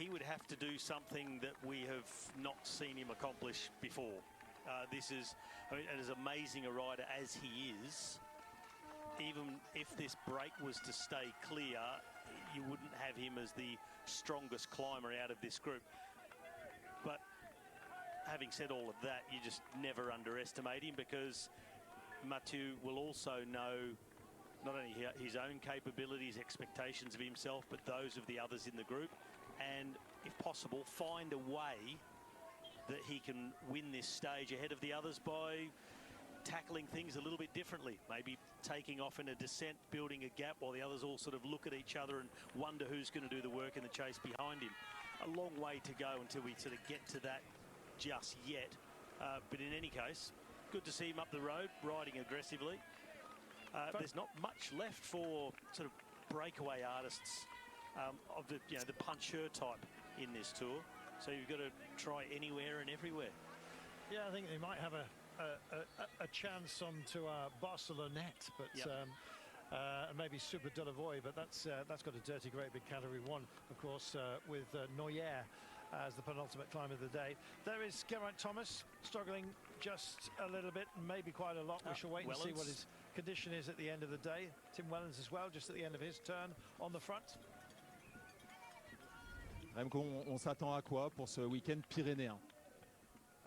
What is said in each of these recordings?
he would have to do something that we have not seen him accomplish before. This is, I mean, as amazing a rider as he is, even if this break was to stay clear, you wouldn't have him as the strongest climber out of this group. But having said all of that, you just never underestimate him, because Mathieu will also know not only his own capabilities, expectations of himself, but those of the others in the group, and if possible find a way that he can win this stage ahead of the others by tackling things a little bit differently, maybe taking off in a descent, building a gap while the others all sort of look at each other and wonder who's going to do the work in the chase behind him. A long way to go until we sort of get to that just yet, but in any case, good to see him up the road riding aggressively. There's not much left for sort of breakaway artists of the, you know, the puncheur type in this tour, so you've got to try anywhere and everywhere. Yeah, I think they might have a chance onto Barcelonette, but yep. Maybe Super Delevoye, but that's got a dirty great big category 1, of course, with Noyer as the penultimate climb of the day. There is Geraint Thomas struggling just a little bit, maybe quite a lot. We shall wait and see what his condition is at the end of the day. Tim Wellens as well, just at the end of his turn on the front. Remco, on s'attend à quoi pour ce week-end pyrénéen?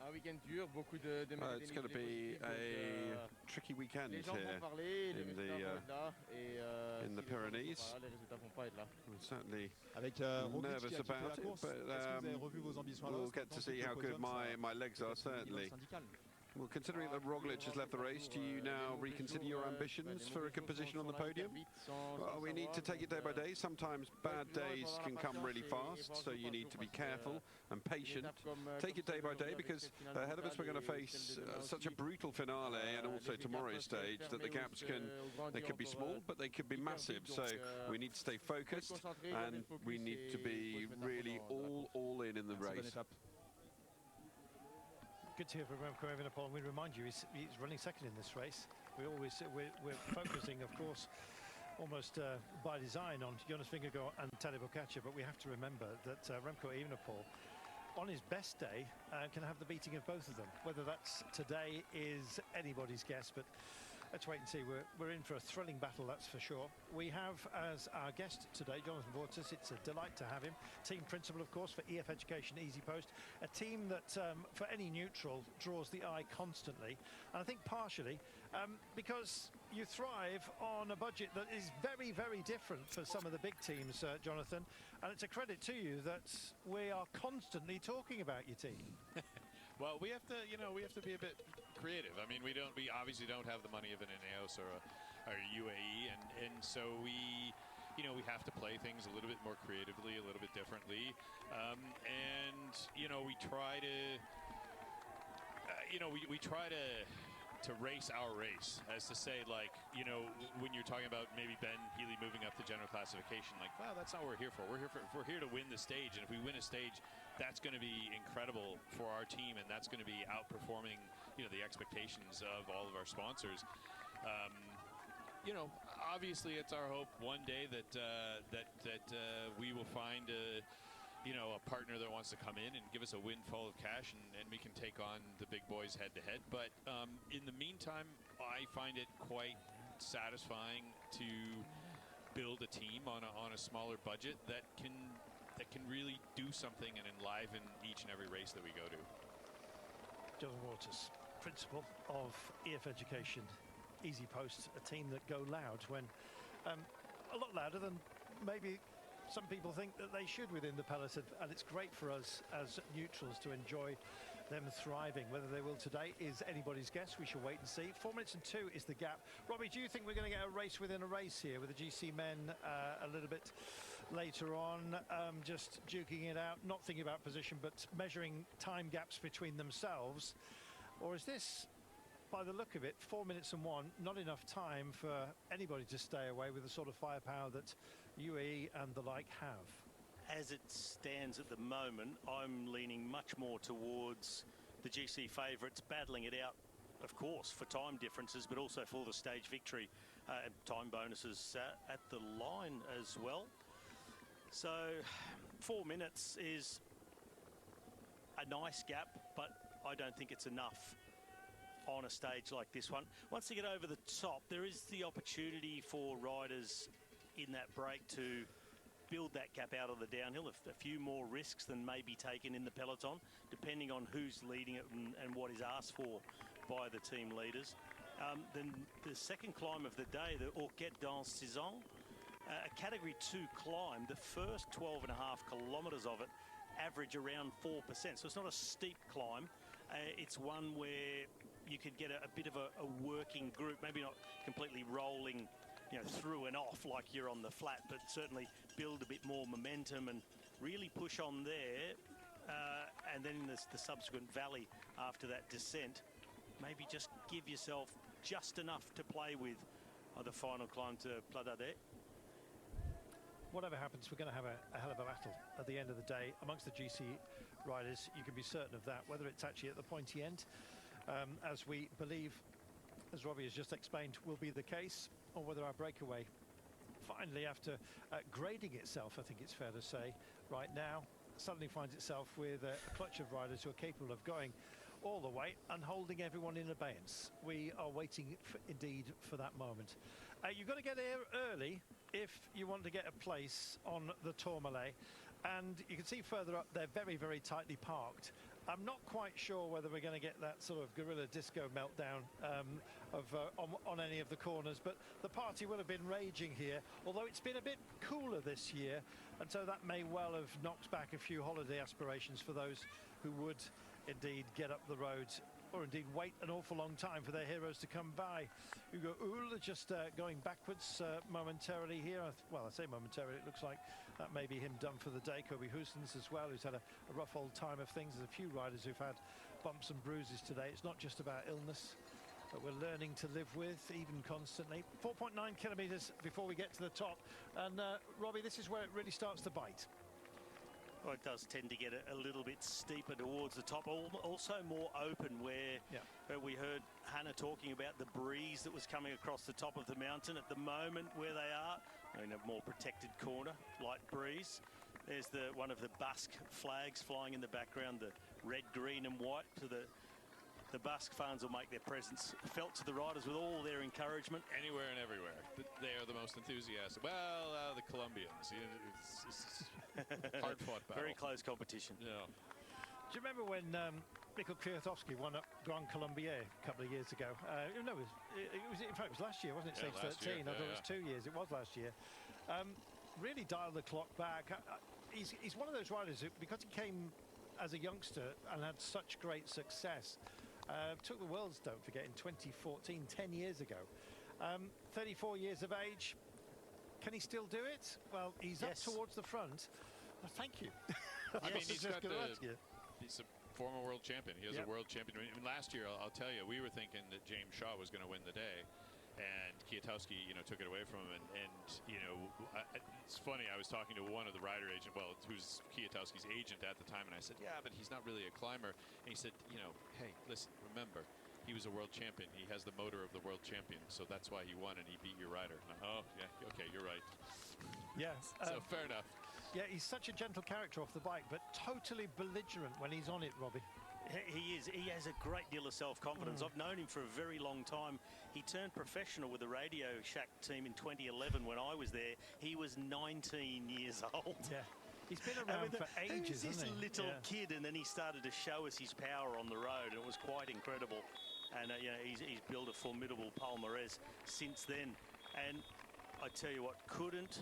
It's going to be a tricky weekend here in the Pyrenees. I'm certainly nervous about it, but we'll get to see how good my legs are, certainly. Well, considering that Roglic has left the race, do you now reconsider your ambitions for a good position on the podium? Well, we need to take it day by day. Sometimes bad days can come really fast, so you need to be careful and patient. Take it day by day, because ahead of us we're going to face such a brutal finale and also tomorrow's stage that the gaps they could be small, but they could be massive. So we need to stay focused and we need to be really all in the race. Good to hear from Remco Evenepoel, and we remind you he's running second in this race. We're focusing, of course, almost by design on Jonas Vingegaard and Tadej Pogačar, but we have to remember that Remco Evenepoel, on his best day, can have the beating of both of them. Whether that's today is anybody's guess, but let's wait and see. We're in for a thrilling battle, that's for sure. We have as our guest today Jonathan Vaughters. It's a delight to have him. Team principal, of course, for EF Education Easy Post, a team that for any neutral draws the eye constantly, and I think partially because you thrive on a budget that is very, very different for some of the big teams, Jonathan, and it's a credit to you that we are constantly talking about your team. Well, we have to, we have to be a bit creative. I mean, we obviously don't have the money of an Ineos or a UAE, and so we have to play things a little bit more creatively, a little bit differently, and we try to, we try to race our race, as to say, like, when you're talking about maybe Ben Healy moving up to general classification, like, wow, that's not what we're here for. We're here to win the stage, and if we win a stage, that's going to be incredible for our team, and that's going to be outperforming, the expectations of all of our sponsors. Obviously, it's our hope one day that we will find a partner that wants to come in and give us a windfall of cash, and we can take on the big boys head to head. But in the meantime, I find it quite satisfying to build a team on a smaller budget that can really do something and enliven each and every race that we go to. Jonathan Vaughters, principal of EF Education Easy Post, a team that go loud when a lot louder than maybe some people think that they should within the peloton, and it's great for us as neutrals to enjoy them thriving. Whether they will today is anybody's guess. We shall wait and see. 4 minutes and 2 is the gap. Robbie, do you think we're going to get a race within a race here with the GC men a little bit later on, just duking it out, not thinking about position, but measuring time gaps between themselves? Or is this, by the look of it, 4 minutes and 1, not enough time for anybody to stay away with the sort of firepower that UAE and the like have? As it stands at the moment, I'm leaning much more towards the GC favourites, battling it out, of course, for time differences, but also for the stage victory and time bonuses at the line as well. So 4 minutes is a nice gap, but I don't think it's enough on a stage like this one. Once they get over the top, there is the opportunity for riders in that break to build that gap out of the downhill. A few more risks than may be taken in the peloton, depending on who's leading it and what is asked for by the team leaders. Then the second climb of the day, the Orquette dans Saison, a Category 2 climb. The first 12.5 kilometres of it average around 4%. So it's not a steep climb. It's one where you could get a bit of a working group, maybe not completely rolling, you know, through and off like you're on the flat, but certainly build a bit more momentum and really push on there. And then in the subsequent valley after that descent, maybe just give yourself just enough to play with on the final climb to Pla d'Ardet. Whatever happens, we're going to have a hell of a battle at the end of the day amongst the GC riders. You can be certain of that, whether it's actually at the pointy end, as we believe, as Robbie has just explained, will be the case, or whether our breakaway finally, after grading itself, I think it's fair to say, right now, suddenly finds itself with a clutch of riders who are capable of going all the way and holding everyone in abeyance. We are waiting indeed for that moment. You've got to get here early if you want to get a place on the Tourmalet, and you can see further up they're very, very tightly parked. I'm not quite sure whether we're going to get that sort of guerrilla disco meltdown on any of the corners, but the party will have been raging here, although it's been a bit cooler this year, and so that may well have knocked back a few holiday aspirations for those who would indeed get up the road, or indeed wait an awful long time for their heroes to come by. Hugo Uhl just going backwards momentarily here. Well, I say momentarily, it looks like that may be him done for the day. Kobe Hoostens as well, who's had a rough old time of things. There's a few riders who've had bumps and bruises today. It's not just about illness, but we're learning to live with, even constantly. 4.9 kilometres before we get to the top. And Robbie, this is where it really starts to bite. Well, it does tend to get a little bit steeper towards the top, also more open, where we heard Hannah talking about the breeze that was coming across the top of the mountain. At the moment where they are, in a more protected corner, light breeze. There's one of the Basque flags flying in the background, the red, green and white. So the Basque fans will make their presence felt to the riders with all their encouragement. Anywhere and everywhere. They are the most enthusiastic. Well, the Colombians. It's hard-fought battle. Very close competition. Yeah. Do you remember when Mikkel Kwiatkowski won up Grand Colombier a couple of years ago? No, in fact, it was last year, wasn't it? Stage 13. I thought it was 2 years. It was last year. Really dialed the clock back. He's one of those riders who, because he came as a youngster and had such great success, took the Worlds, don't forget, in 2014, 10 years ago. 34 years of age. Can he still do it? Well, he's up towards the front. Well, thank you. I mean, he's a former world champion. He has a world champion. I mean, last year, I'll tell you, we were thinking that James Shaw was going to win the day, and Kwiatkowski, took it away from him. And it's funny. I was talking to one of the rider agent, who's Kwiatkowski's agent at the time, and I said, yeah, but he's not really a climber. And he said, hey, listen, remember, he was a world champion. He has the motor of the world champion, so that's why he won and he beat your rider. Oh, yeah, okay, you're right. Yes. So fair enough. Yeah, he's such a gentle character off the bike, but totally belligerent when he's on it, Robbie. He is. He has a great deal of self-confidence. I've known him for a very long time. He turned professional with the Radio Shack team in 2011 when I was there. He was 19 years old. Yeah. He's been around for ages, He was this little kid, and then he started to show us his power on the road, and it was quite incredible. And he's built a formidable palmarès since then. And I tell you what, couldn't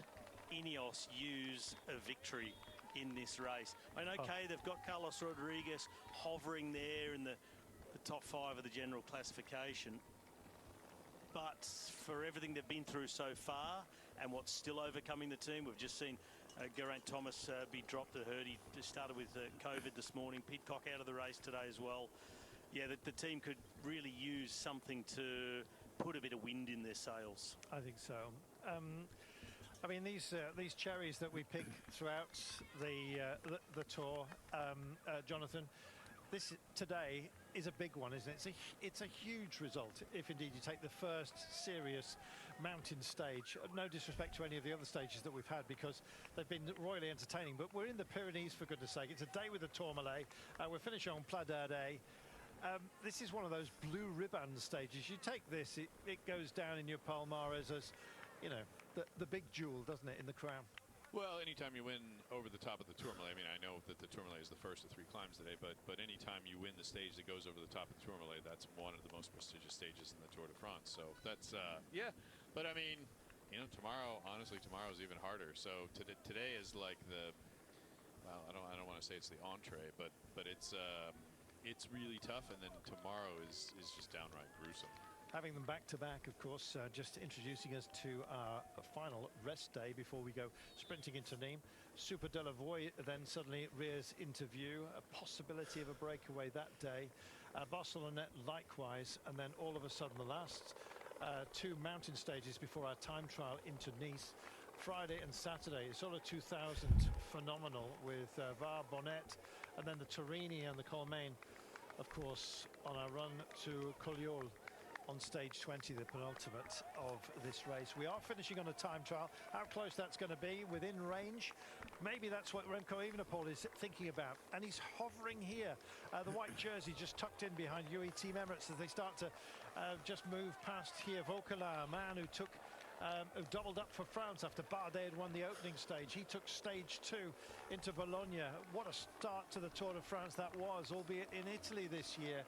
Ineos use a victory in this race? I mean, okay, they've got Carlos Rodriguez hovering there in the top 5 of the general classification. But for everything they've been through so far and what's still overcoming the team, we've just seen Geraint Thomas be dropped. I heard he started with COVID this morning. Pidcock out of the race today as well. Yeah, the team could really use something to put a bit of wind in their sails. I think so. I mean, these cherries that we pick throughout the tour, Jonathan, this today is a big one, isn't it? It's a huge result if indeed you take the first serious mountain stage. No disrespect to any of the other stages that we've had, because they've been royally entertaining, but we're in the Pyrenees, for goodness sake. It's a day with the Tourmalet. We're finishing on Pla d'Ardèche. This is one of those blue ribbon stages. You take this, it goes down in your palmares as, you know, the big jewel, doesn't it, in the crown? Well, anytime you win over the top of the Tourmalet, I mean, I know that the Tourmalet is the first of 3 climbs today, but anytime you win the stage that goes over the top of the Tourmalet, that's one of the most prestigious stages in the Tour de France. So that's, yeah. But I mean, you know, tomorrow, honestly, tomorrow's even harder. So today is like the, well, I don't want to say it's the entree, but it's really tough. And then tomorrow is just downright gruesome. Having them back to back, of course, just introducing us to our final rest day before we go sprinting into Nîmes. Super de la Voie then suddenly rears into view, a possibility of a breakaway that day. Barcelona likewise, and then all of a sudden the last 2 mountain stages before our time trial into Nice. Friday and Saturday, it's all a 2000 phenomenal with Var, Bonnet, and then the Torini and the Colmaine, of course, on our run to Collioure on stage 20, the penultimate of this race. We are finishing on a time trial. How close that's going to be, within range, maybe that's what Remco Evenepoel is thinking about, and he's hovering here. The white jersey just tucked in behind UE Team Emirates as they start to just move past here. Vauquelin, a man who took who doubled up for France after Bardet had won the opening stage. He took stage 2 into Bologna. What a start to the Tour de France that was, albeit in Italy this year.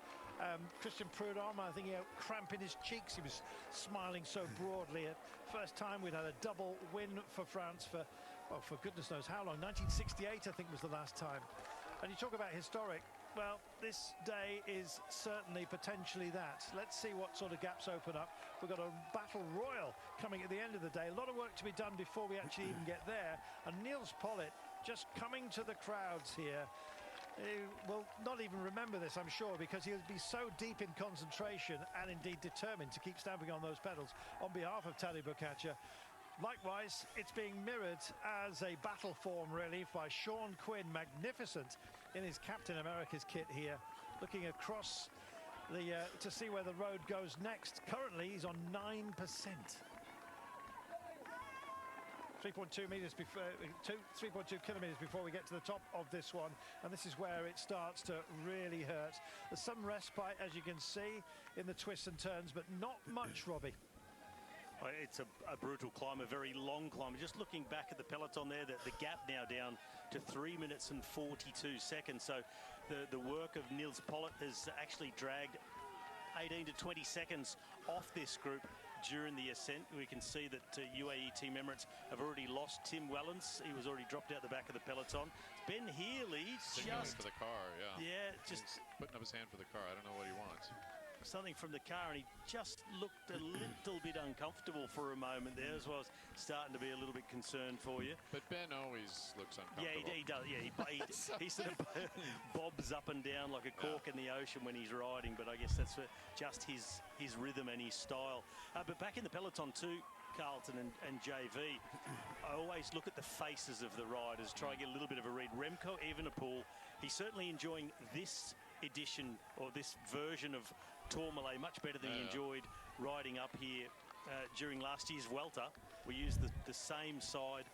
Christian Prudhomme, I think he had a cramp in his cheeks. He was smiling so broadly. First time we'd had a double win for France for, well, for goodness knows how long. 1968, I think, was the last time. And you talk about historic. Well, this day is certainly potentially that. Let's see what sort of gaps open up. We've got a battle royal coming at the end of the day. A lot of work to be done before we actually even get there. And Niels Pollitt just coming to the crowds here. He will not even remember this, I'm sure, because he'll be so deep in concentration and indeed determined to keep stamping on those pedals on behalf of Tadej Pogačar. Likewise, it's being mirrored as a battle form, really, by Sean Quinn, magnificent in his Captain America's kit here, looking across the to see where the road goes next. Currently, he's on 9%. 3.2 meters before 3.2 kilometers before we get to the top of this one, and this is where it starts to really hurt. There's some respite, as you can see, in the twists and turns, but not much, Robbie. It's a brutal climb, a very long climb. Just looking back at the peloton there, the gap now down to 3 minutes and 42 seconds. So the work of Niels Pollitt has actually dragged 18 to 20 seconds off this group during the ascent. We can see that UAE Team Emirates have already lost Tim Wellens. He was already dropped out the back of the peloton. Ben Healy signaling for the car, yeah, just he's putting up his hand for the car. I don't know what he wants. Something from the car, and he just looked a little bit uncomfortable for a moment there, as well as starting to be a little bit concerned for you. But Ben always looks uncomfortable. Yeah, he does. Yeah, he sort of bobs up and down like a cork in the ocean when he's riding, but I guess that's just his rhythm and his style. But back in the peloton too, Carlton and JV, I always look at the faces of the riders, try and get a little bit of a read. Remco Evenepoel, he's certainly enjoying this edition or this version of Tourmalet much better than he enjoyed riding up here during last year's Vuelta. We used the same side.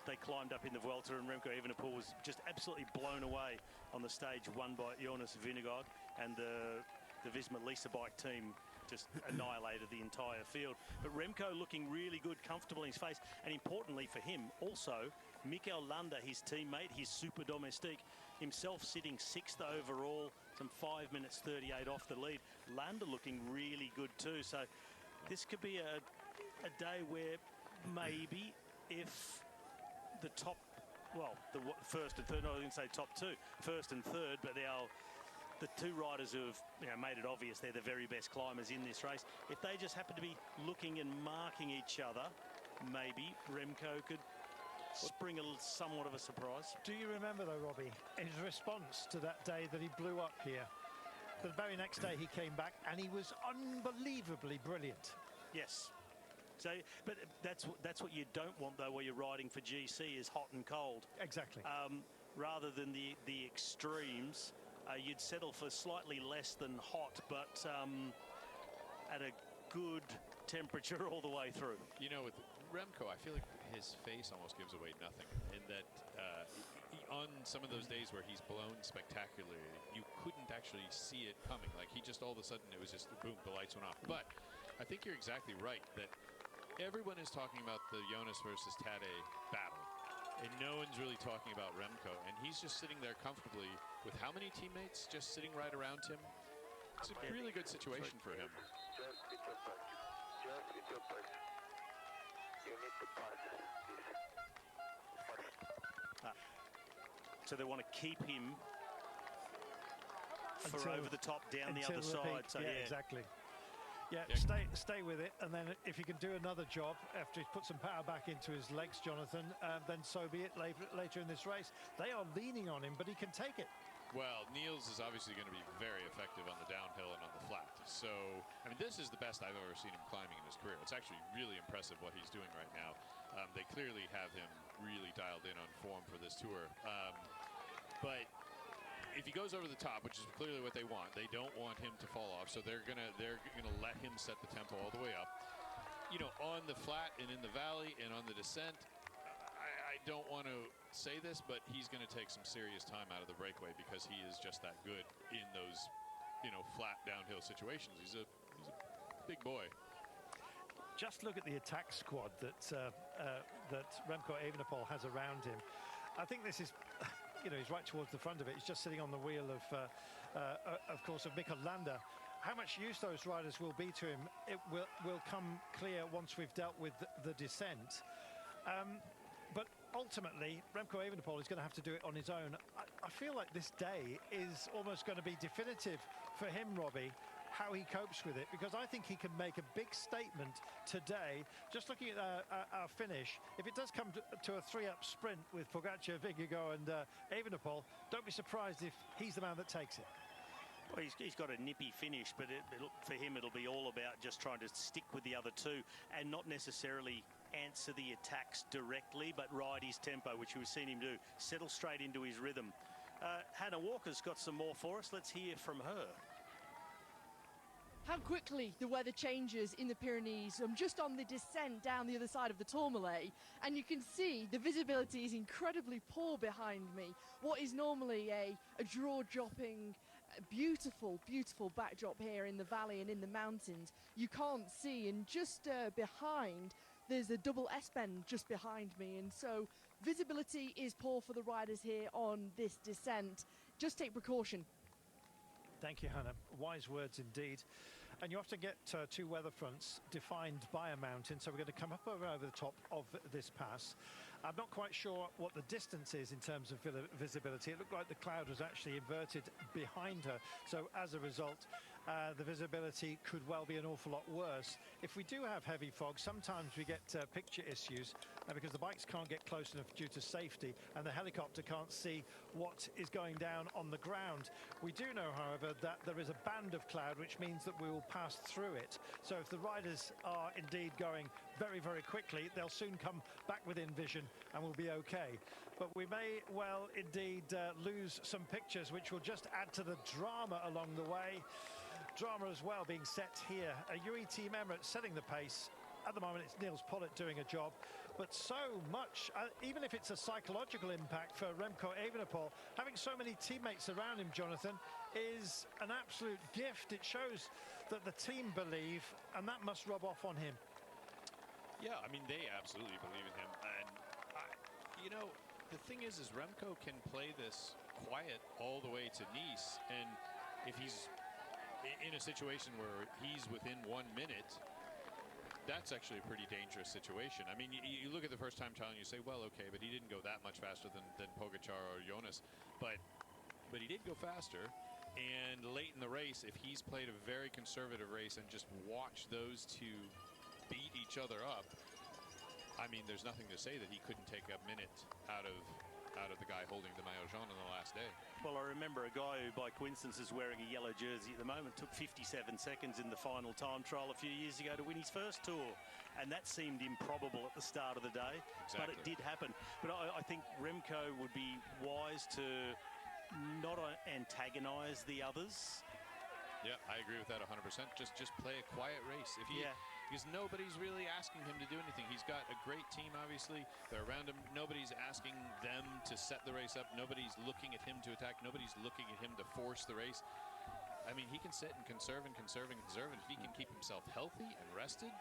They climbed up in the Vuelta, and Remco Evenepoel was just absolutely blown away on the stage won by Jonas Vingegaard, and the Visma Lease bike team just annihilated the entire field. But Remco looking really good, comfortable in his face, and importantly for him also, Mikel Landa, his teammate, his super domestique, himself sitting 6th overall, some 5 minutes 38 off the lead. Landa looking really good too. So this could be a day where maybe if the top, well, the first and third, no, I didn't say top two, first and third, but they are the two riders who have made it obvious they're the very best climbers in this race. If they just happen to be looking and marking each other, maybe Remco could spring somewhat of a surprise. Do you remember though, Robbie, his response to that day that he blew up here? The very next day he came back and he was unbelievably brilliant. Yes. So, but that's what you don't want though, where you're riding for GC, is hot and cold. Exactly. Rather than the extremes you'd settle for slightly less than hot, but at a good temperature all the way through. You know, with Remco, I feel like his face almost gives away nothing in that on some of those days where he's blown spectacularly, you couldn't actually see it coming. Like, he just all of a sudden, it was just boom, the lights went off. But I think you're exactly right that everyone is talking about the Jonas versus Tadej battle, and no one's really talking about Remco, and he's just sitting there comfortably with how many teammates just sitting right around him. It's a really good situation for him. Just with your pass. Just with your pass. You need to pass this first. So they want to keep him for over the top down the other side. So yeah, exactly. Yeah, stay with it, and then if you can do another job after he's put some power back into his legs, Jonathan, then so be it later in this race. They are leaning on him, but he can take it. Well, Niels is obviously going to be very effective on the downhill and on the flat. So, I mean, this is the best I've ever seen him climbing in his career. It's actually really impressive what he's doing right now. They clearly have him really dialed in on form for this tour. But if he goes over the top, which is clearly what they want, they don't want him to fall off. So they're gonna let him set the tempo all the way up. You know, on the flat and in the valley and on the descent, I don't want to say this, but he's going to take some serious time out of the breakaway because he is just that good in those, you know, flat downhill situations. He's a big boy. Just look at the attack squad that Remco Evenepoel has around him. I think this is, you know, he's right towards the front of it. He's just sitting on the wheel of course, of Mikkel Landa. How much use those riders will be to him, it will come clear once we've dealt with the descent. But ultimately, Remco Evenepoel is going to have to do it on his own. I feel like this day is almost going to be definitive for him, Robbie, how he copes with it, because I think he can make a big statement today. Just looking at our finish, if it does come to a 3-up sprint with Pogacar, Vingegaard and Evenepoel, don't be surprised if he's the man that takes it. Well, he's got a nippy finish, but for him it'll be all about just trying to stick with the other two and not necessarily answer the attacks directly, but ride his tempo, which we've seen him do. Settle straight into his rhythm. Hannah Walker's got some more for us. Let's hear from her. How quickly the weather changes in the Pyrenees. I'm just on the descent down the other side of the Tourmalet, and you can see the visibility is incredibly poor behind me. What is normally a jaw-dropping, beautiful, beautiful backdrop here in the valley and in the mountains, you can't see, and just behind, there's a double S-bend just behind me, and so visibility is poor for the riders here on this descent. Just take precaution. Thank you, Hannah. Wise words indeed. And you often get two weather fronts defined by a mountain, so we're going to come up over the top of this pass. I'm not quite sure what the distance is in terms of visibility. It looked like the cloud was actually inverted behind her, so as a result, the visibility could well be an awful lot worse. If we do have heavy fog, sometimes we get picture issues because the bikes can't get close enough due to safety, and the helicopter can't see what is going down on the ground. We do know, however, that there is a band of cloud, which means that we will pass through it. So if the riders are indeed going very, very quickly, they'll soon come back within vision and we'll be okay. But we may well indeed lose some pictures, which will just add to the drama along the way. Drama as well being set here. UE Team Emirates setting the pace. At the moment, it's Niels Pollitt doing a job. But so much, even if it's a psychological impact for Remco Evenepoel, having so many teammates around him, Jonathan, is an absolute gift. It shows that the team believe, and that must rub off on him. Yeah, I mean, they absolutely believe in him. And, you know, the thing is Remco can play this quiet all the way to Nice. And if he's in a situation where he's within 1 minute, that's actually a pretty dangerous situation. I mean, you look at the first time trial and you say, well, okay, but he didn't go that much faster than Pogacar or Jonas. But he did go faster. And late in the race, if he's played a very conservative race and just watched those two beat each other up, I mean, there's nothing to say that he couldn't take a minute out of the guy holding the maillot jaune on the last day. Well, I remember a guy who, by coincidence, is wearing a yellow jersey at the moment, took 57 seconds in the final time trial a few years ago to win his first tour. And that seemed improbable at the start of the day, exactly. But it did happen. But I think Remco would be wise to not antagonise the others. Yeah, I agree with that 100%. Just play a quiet race. If he, because nobody's really asking him to do anything. He's got a great team, obviously. They're around him. Nobody's asking them to set the race up. Nobody's looking at him to attack. Nobody's looking at him to force the race. I mean, he can sit and conserve and conserve and conserve. And if he can keep himself healthy and rested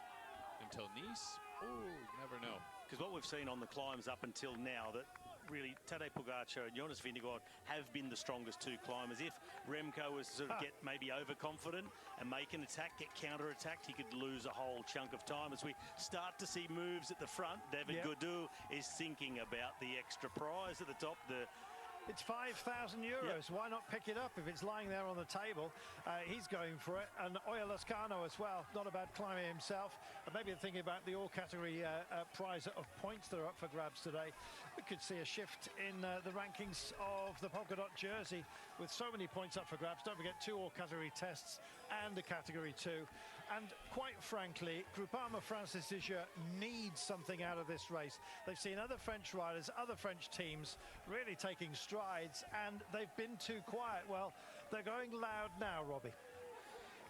until Nice, oh, you never know. Because what we've seen on the climbs up until now, that really Tadej Pogacar and Jonas Vingegaard have been the strongest two climbers. If Remco was to sort of get maybe overconfident and make an attack, get counter-attacked, he could lose a whole chunk of time. As we start to see moves at the front, David Gaudu is thinking about the extra prize at the top. It's 5,000 euros. Why not pick it up if it's lying there on the table? He's going for it. And Oya Lascano as well. Not a bad climber himself. Maybe thinking about the all-category prize of points that are up for grabs today. We could see a shift in the rankings of the polka dot jersey with so many points up for grabs. Don't forget 2 all-category tests and a category 2. And quite frankly, Groupama Francis Dijer needs something out of this race. They've seen other French riders, other French teams really taking strides, and they've been too quiet. Well, they're going loud now, Robbie.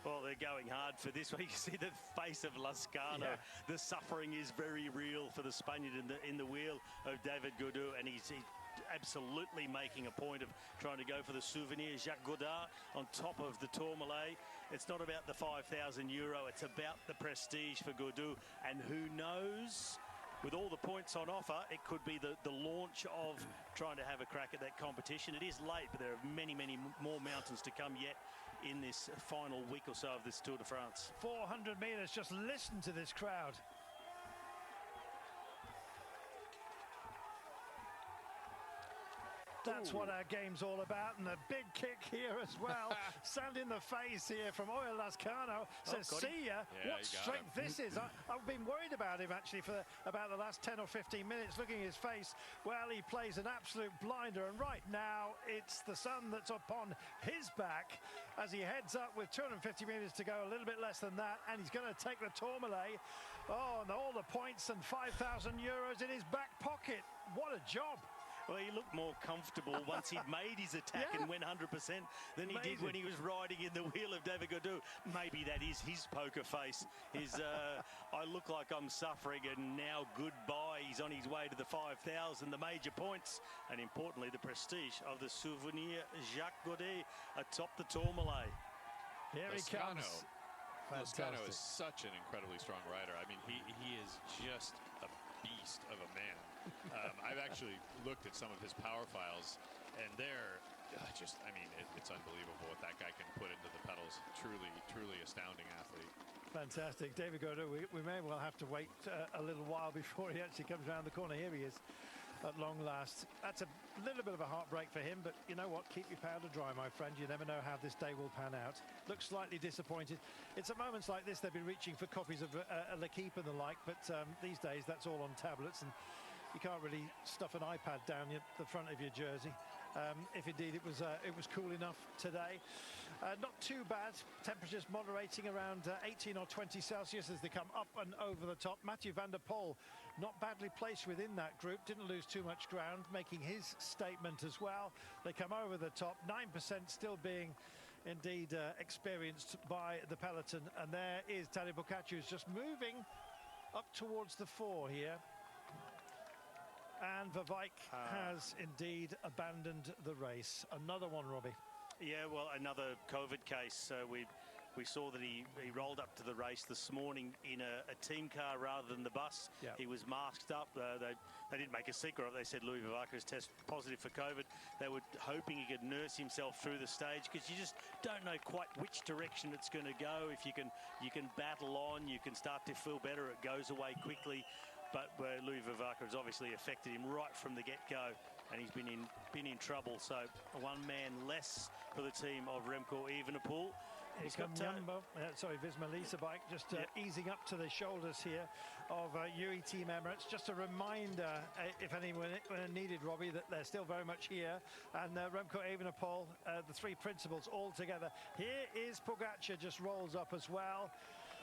Well, they're going hard for this one. You see the face of Lascano. The suffering is very real for the Spaniard in the wheel of David Gaudu, and he's absolutely making a point of trying to go for the souvenir. Jacques Godard on top of the Tourmalet. It's not about the 5,000 euro. It's about the prestige for Gaudu, and who knows, with all the points on offer, it could be the launch of trying to have a crack at that competition. It is late, but there are many, many more mountains to come yet in this final week or so of this Tour de France. 400 metres, just listen to this crowd. That's what our game's all about, and a big kick here as well. Sand in the face here from Oya Lascano. Says, see ya. What strength this is. I've been worried about him actually for about the last 10 or 15 minutes, looking at his face. Well, he plays an absolute blinder, and right now it's the sun that's upon his back as he heads up with 250 metres to go, a little bit less than that, and he's going to take the Tourmalet. Oh, and all the points and 5,000 euros in his back pocket. What a job. Well, he looked more comfortable once he'd made his attack and went 100% than he did when he was riding in the wheel of David Gaudu. Maybe that is his poker face. His, I look like I'm suffering, and now goodbye. He's on his way to the 5,000, the major points, and importantly, the prestige of the souvenir Jacques Godet atop the Tourmalet. Here he comes. Lascano is such an incredibly strong rider. I mean, he is just a beast of a man. I've actually looked at some of his power files, and they're just, I mean, it's unbelievable what that guy can put into the pedals. Truly astounding athlete. Fantastic. David Gaudu, we may well have to wait a little while before he actually comes around the corner. Here he is at long last. That's a little bit of a heartbreak for him, but you know what? Keep your powder dry, my friend. You never know how this day will pan out. Looks slightly disappointed. It's at moments like this they've been reaching for copies of L'Equipe and the like, but these days that's all on tablets, and you can't really stuff an iPad down the front of your jersey. If indeed it was cool enough today. Not too bad. Temperatures moderating around 18 or 20 Celsius as they come up and over the top. Mathieu van der Poel not badly placed within that group. Didn't lose too much ground, making his statement as well. They come over the top. 9% still being indeed experienced by the peloton. And there is Tadej Pogacar, who's just moving up towards the 4 here. And Verwijk has indeed abandoned the race. Another one, Robbie. Yeah, well, another COVID case. We saw that he rolled up to the race this morning in a team car rather than the bus. He was masked up. They didn't make a secret of it. They said Louis Verwijk has tested positive for COVID. They were hoping he could nurse himself through the stage, because you just don't know quite which direction it's going to go. If you can battle on, you can start to feel better. It goes away quickly. But Louis Verwijk has obviously affected him right from the get-go, and he's been in trouble. So one man less for the team of Remco Evenepoel. He's got Visma Leasebike just easing up to the shoulders here of UE Team Emirates. Just a reminder, if anyone needed, Robbie, that they're still very much here. And Remco Evenepoel, the three principals all together. Here is Pogacar, just rolls up as well.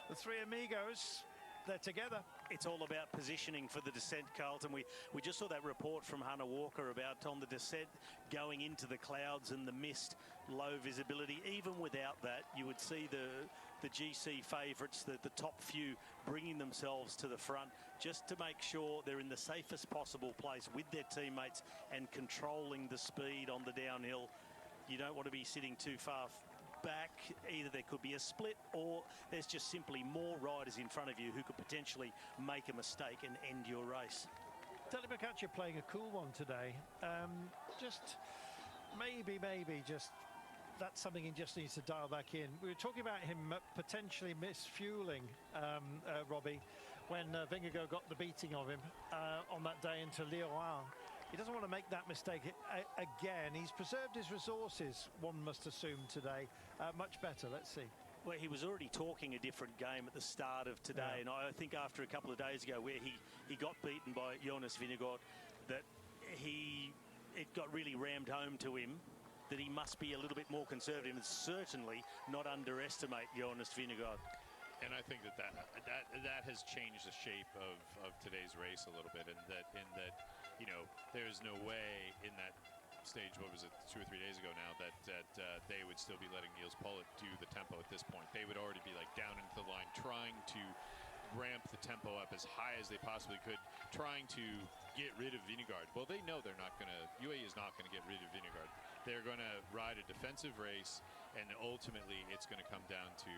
The three amigos they're together. It's all about positioning for the descent, Carlton. We just saw that report from Hunter Walker about on the descent going into the clouds and the mist, low visibility. Even without that, you would see the GC favourites, the top few, bringing themselves to the front just to make sure they're in the safest possible place with their teammates and controlling the speed on the downhill. You don't want to be sitting too far back. Either there could be a split or there's just simply more riders in front of you who could potentially make a mistake and end your race. Tadej Pogačar playing a cool one today. Just maybe just that's something he just needs to dial back in. We were talking about him potentially misfueling, Robbie, when Vingegaard got the beating of him on that day into Lyon. He doesn't want to make that mistake again. He's preserved his resources, one must assume, today. Much better. Let's see. Well, he was already talking a different game at the start of today, and I think after a couple of days ago where he got beaten by Jonas Vingegaard, that it got really rammed home to him that he must be a little bit more conservative and certainly not underestimate Jonas Vingegaard. And I think that has changed the shape of today's race a little bit, in that you know, there's no way in that stage, what was it, 2 or 3 days ago now, that they would still be letting Niels Pollitt do the tempo at this point. They would already be like down into the line, trying to ramp the tempo up as high as they possibly could, trying to get rid of Vingegaard. Well, they know they're not going to, UAE is not going to get rid of Vingegaard. They're going to ride a defensive race, and ultimately it's going to come down to,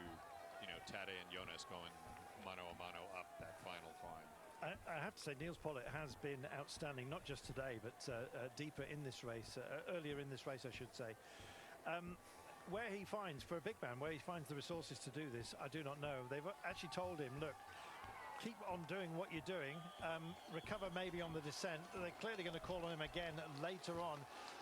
you know, Tadej and Jonas going mano a mano up that final climb. I have to say, Niels Pollitt has been outstanding, not just today, but deeper in this race, earlier in this race, I should say. Where he finds, for a big man, where he finds the resources to do this, I do not know. They've actually told him, look, keep on doing what you're doing, recover maybe on the descent. They're clearly going to call on him again later on,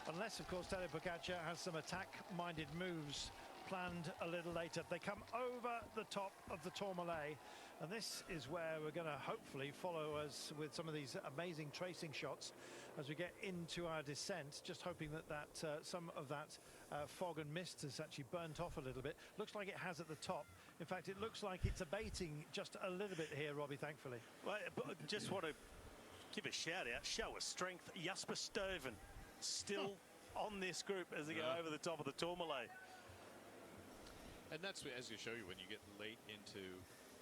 unless, of course, Tadej Pogačar has some attack-minded moves planned a little later. They come over the top of the Tourmalet, and this is where we're going to hopefully follow us with some of these amazing tracing shots as we get into our descent, just hoping that some of that fog and mist has actually burnt off a little bit. Looks like it has at the top. In fact, it looks like it's abating just a little bit here, Robbie, thankfully. Well, just want to give a shout out, show of strength. Jasper Stuyven still on this group as they go over the top of the Tourmalet. And that's, as you show you, when you get late into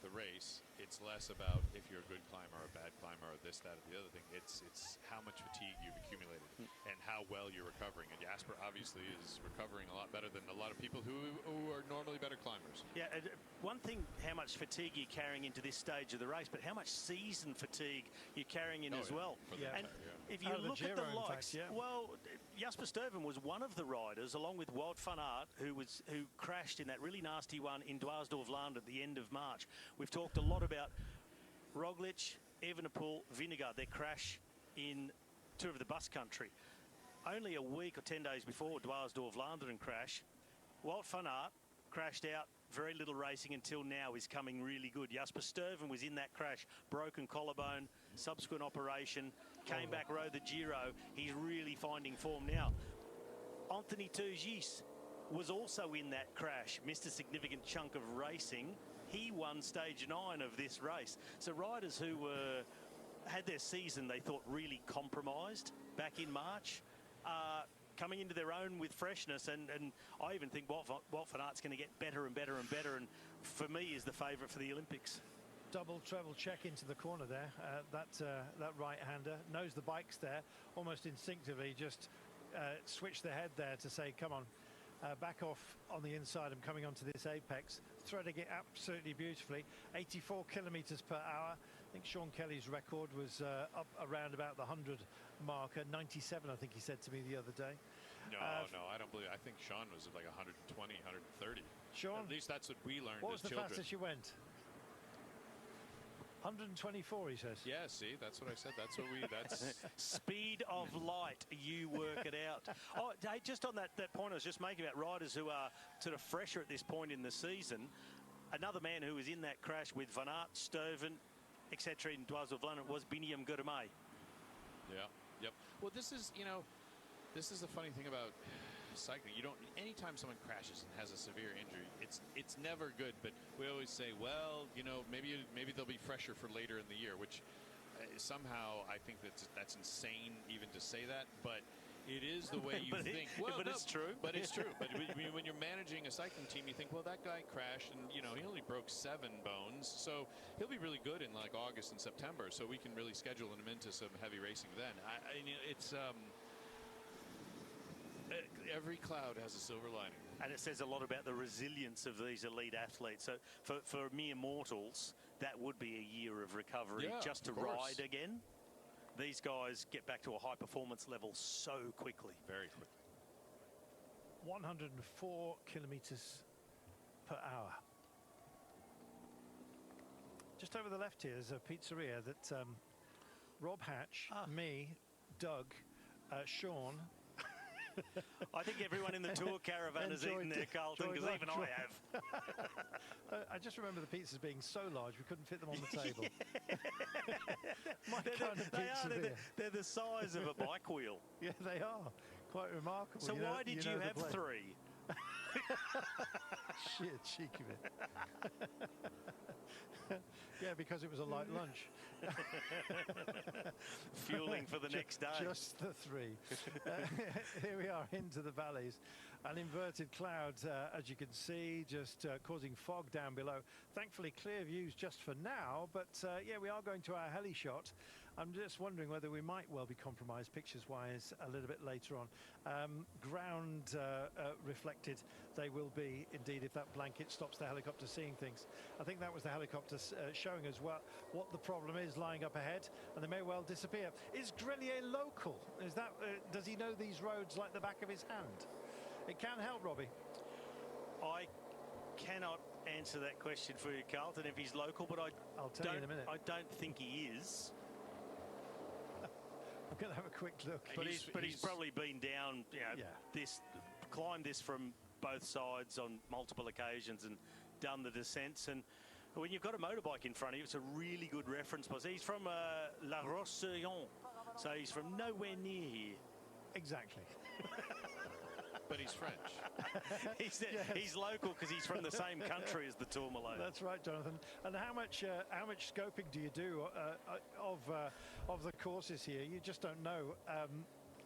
the race, it's less about if you're a good climber or a bad climber or this, that, or the other thing. It's how much fatigue you've accumulated and how well you're recovering. And Jasper obviously is recovering a lot better than a lot of people who are normally better climbers. Yeah, one thing, how much fatigue you're carrying into this stage of the race, but how much season fatigue you're carrying in as well. And if you look at the likes, well, Jasper Stuyven was one of the riders, along with Wout van Aert, who crashed in that really nasty one in Dwars-door-Vlaanderen at the end of March. We've talked a lot about Roglic, Evenepoel, Vingegaard, their crash in Tour of the Bus Country. Only a week or 10 days before Dwars-door-Vlaanderen crash, Wout van Aert crashed out, very little racing until now, is coming really good. Jasper Stuyven was in that crash, broken collarbone, subsequent operation, came back, rode the Giro. He's really finding form now. Anthony Turgis was also in that crash, missed a significant chunk of racing. He won stage 9 of this race. So riders who had their season, they thought, really compromised back in March, coming into their own with freshness, and I even think Wout van Aert's going to get better and better and better, and for me is the favourite for the Olympics. Double treble check into the corner there. That right-hander knows the bike's there, almost instinctively just switched the head there to say, come on, back off on the inside. I'm coming onto this apex, threading it absolutely beautifully. 84 kilometers per hour. I think Sean Kelly's record was up around about the 100 marker. 97, I think he said to me the other day. No, I don't believe. I think Sean was like 120, 130. Sean, at least that's what we learned what as was the children. fastest you went? 124, he says. Yeah, see, that's what I said. That's what we. That's speed of light. You work it out. Oh, hey, just on that point I was just making about riders who are sort of fresher at this point in the season. Another man who was in that crash with Van Aert, Stuyven, etc. in Dwars-door-Vlaanderen was Biniam Girmay. Yeah. Yep. Well, this is, you know, this is the funny thing about cycling, you don't. Anytime someone crashes and has a severe injury, it's never good. But we always say, well, you know, maybe they'll be fresher for later in the year, which somehow I think that's insane even to say that, but it is the way you think. But it's true. But it's true. But when you're managing a cycling team, you think, well, that guy crashed, and you know he only broke 7 bones, so he'll be really good in like August and September. So we can really schedule him into some heavy racing then. It's every cloud has a silver lining. And it says a lot about the resilience of these elite athletes. So for mere mortals, that would be a year of recovery just to ride again. These guys get back to a high performance level so quickly. Very quickly. 104 kilometers per hour. Just over the left here is a pizzeria that Rob Hatch, me, Doug, Sean. I think everyone in the tour caravan has eaten there, Carlton, because even I have. I just remember the pizzas being so large we couldn't fit them on the table. My kind of pizza. They're the size of a bike wheel. Yeah, they are. Quite remarkable. So why did you have 3? Shit, cheeky bit. Yeah, because it was a light lunch. Fueling for the next day. Just the 3. Here we are into the valleys. An inverted cloud, as you can see, just causing fog down below. Thankfully, clear views just for now. But yeah, we are going to our heli shot. I'm just wondering whether we might well be compromised pictures-wise a little bit later on. Ground reflected they will be, indeed, if that blanket stops the helicopter seeing things. I think that was the helicopter showing us what the problem is lying up ahead, and they may well disappear. Is Grelier local? Is that does he know these roads like the back of his hand? It can help, Robbie. I cannot answer that question for you, Carlton, if he's local, but I'll tell you in a minute. I don't think he is. I'm going to have a quick look. But he's probably been down, climbed this from both sides on multiple occasions and done the descents. And when you've got a motorbike in front of you, it's a really good reference point. He's from La Roche-sur-Yon, so he's from nowhere near here. Exactly. But he's French. He's local because he's from the same country as the Tourmalet. That's right, Jonathan. And how much scoping do you do of the courses here? You just don't know.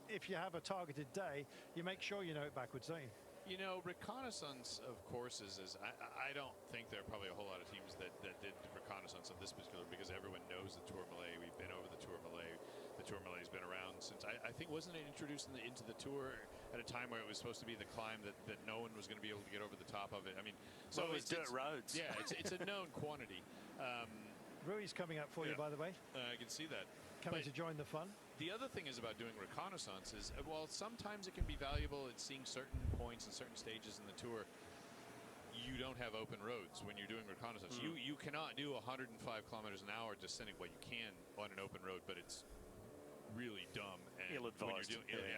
If you have a targeted day, you make sure you know it backwards, don't you? You know, reconnaissance of courses is, I don't think there are probably a whole lot of teams that did reconnaissance of this particular, because everyone knows the Tourmalet. We've been over the Tourmalet. The Tourmalet's been around since, I think, wasn't it introduced into the Tour at a time where it was supposed to be the climb that no one was going to be able to get over the top of it? I mean, so it was dirt roads. Yeah, it's a known quantity. Rui's coming up for you, by the way. I can see that. Coming to join the fun. The other thing is about doing reconnaissance is, well, sometimes it can be valuable at seeing certain points and certain stages in the Tour. You don't have open roads when you're doing reconnaissance. You cannot do 105 kilometers an hour descending. Well, you can on an open road, but it's really dumb and ill-advised.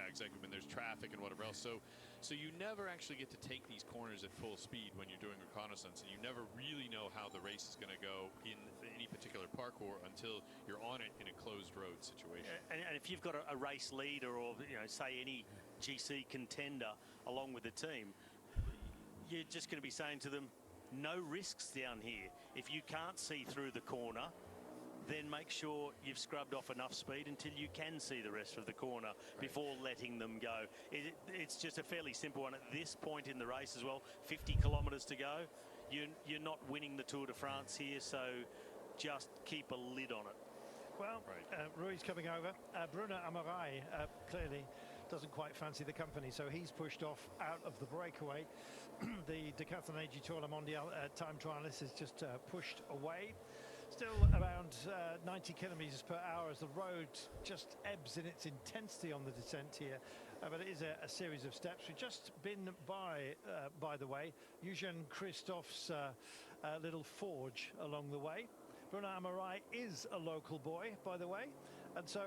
Exactly, when there's traffic and whatever else. So you never actually get to take these corners at full speed when you're doing reconnaissance, and you never really know how the race is going to go in any particular parkour until you're on it in a closed road situation. And if you've got a race leader, or say any GC contender along with the team, you're just going to be saying to them, no risks down here. If you can't see through the corner, then make sure you've scrubbed off enough speed until you can see the rest of the corner before letting them go. It's just a fairly simple one at this point in the race as well. 50 kilometres to go. You're not winning the Tour de France here, so just keep a lid on it. Well, Rui's coming over. Bruno Amarai clearly doesn't quite fancy the company, so he's pushed off out of the breakaway. The Decathlon AG Tour La Mondiale time trialist is just pushed away. Still around 90 kilometers per hour as the road just ebbs in its intensity on the descent here. But it is a series of steps. We've just been by the way, Eugene Christophe's little forge along the way. Bruno Amarai is a local boy, by the way. And so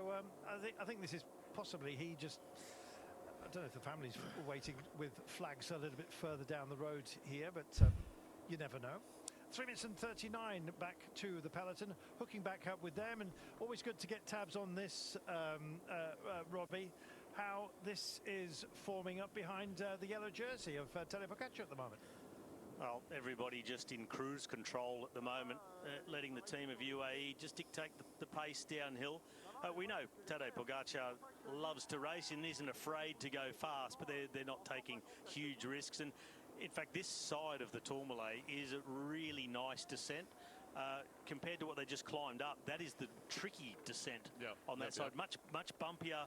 I think this is possibly he just... I don't know if the family's waiting with flags a little bit further down the road here, but you never know. 3 minutes and 39 back to the peloton, hooking back up with them, and always good to get tabs on this, Robbie. how this is forming up behind the yellow jersey of Tadej Pogačar at the moment. Well, everybody just in cruise control at the moment, letting the team of UAE just dictate the pace downhill. We know Tadej Pogačar loves to race and isn't afraid to go fast, but they're not taking huge risks. And in fact, this side of the Tourmalet is a really nice descent. Compared to what they just climbed up, that is the tricky descent on that side. Much bumpier.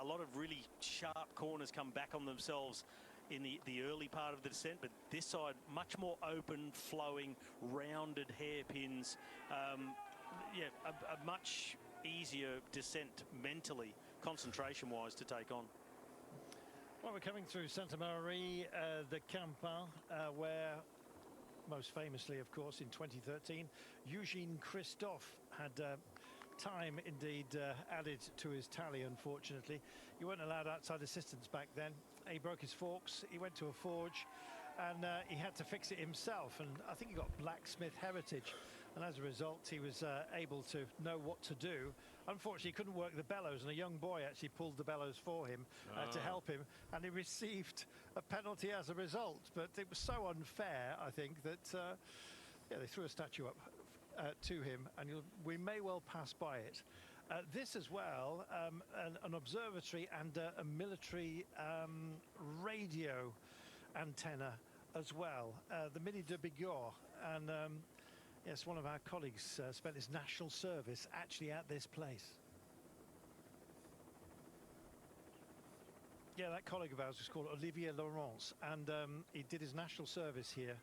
A lot of really sharp corners come back on themselves in the early part of the descent, but this side much more open, flowing, rounded hairpins. A much easier descent mentally, concentration-wise, to take on. Well, we're coming through Santa Maria de Campan, where most famously, of course, in 2013, Eugene Christophe had time indeed added to his tally, unfortunately. You weren't allowed outside assistance back then. He broke his forks, he went to a forge, and he had to fix it himself. And I think he got blacksmith heritage. And as a result, he was able to know what to do. Unfortunately, he couldn't work the bellows, and a young boy actually pulled the bellows for him to help him, and he received a penalty as a result. But it was so unfair, I think, that they threw a statue up to him, and we may well pass by it. This as well, an observatory and a military radio antenna as well, the Midi de Bigorre. And yes, one of our colleagues spent his national service actually at this place. Yeah, that colleague of ours was called Olivier Laurence, and he did his national service here.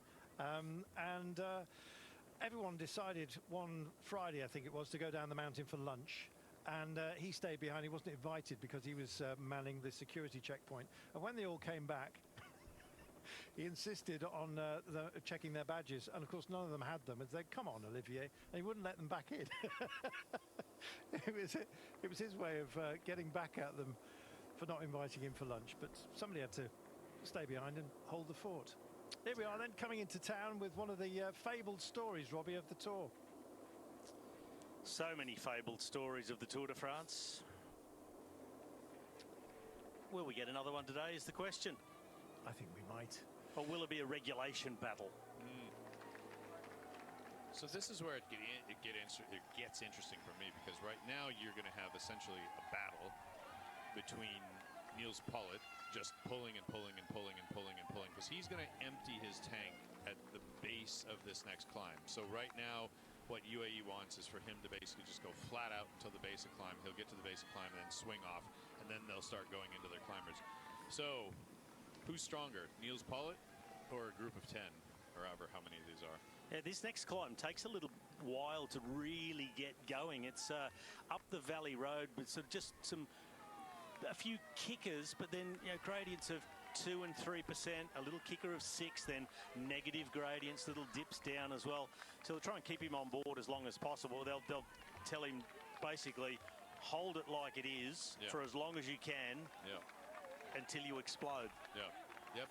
Everyone decided one Friday, I think it was, to go down the mountain for lunch. And he stayed behind. He wasn't invited because he was manning the security checkpoint. And when they all came back, he insisted on checking their badges, and of course none of them had them. And said, "Come on, Olivier," and he wouldn't let them back in. It was his way of getting back at them for not inviting him for lunch. But somebody had to stay behind and hold the fort. Here we are then, coming into town with one of the fabled stories, Robbie, of the Tour. So many fabled stories of the Tour de France. Will we get another one today is the question. I think we might. Or will it be a regulation battle? So this is where it gets interesting for me, because right now you're going to have essentially a battle between Niels Pollitt just pulling and pulling and pulling and pulling and pulling, because he's going to empty his tank at the base of this next climb. So right now what UAE wants is for him to basically just go flat out until the base of climb. He'll get to the base of climb and then swing off, and then they'll start going into their climbers. So who's stronger, Niels Pollitt or a group of 10, or however how many of these are? Yeah, this next climb takes a little while to really get going. It's up the valley road, but sort of just a few kickers, but then gradients of 2 and 3%, a little kicker of 6, then negative gradients, little dips down as well. So they'll try and keep him on board as long as possible. They'll tell him basically hold it like it is for as long as you can until you explode. Yep.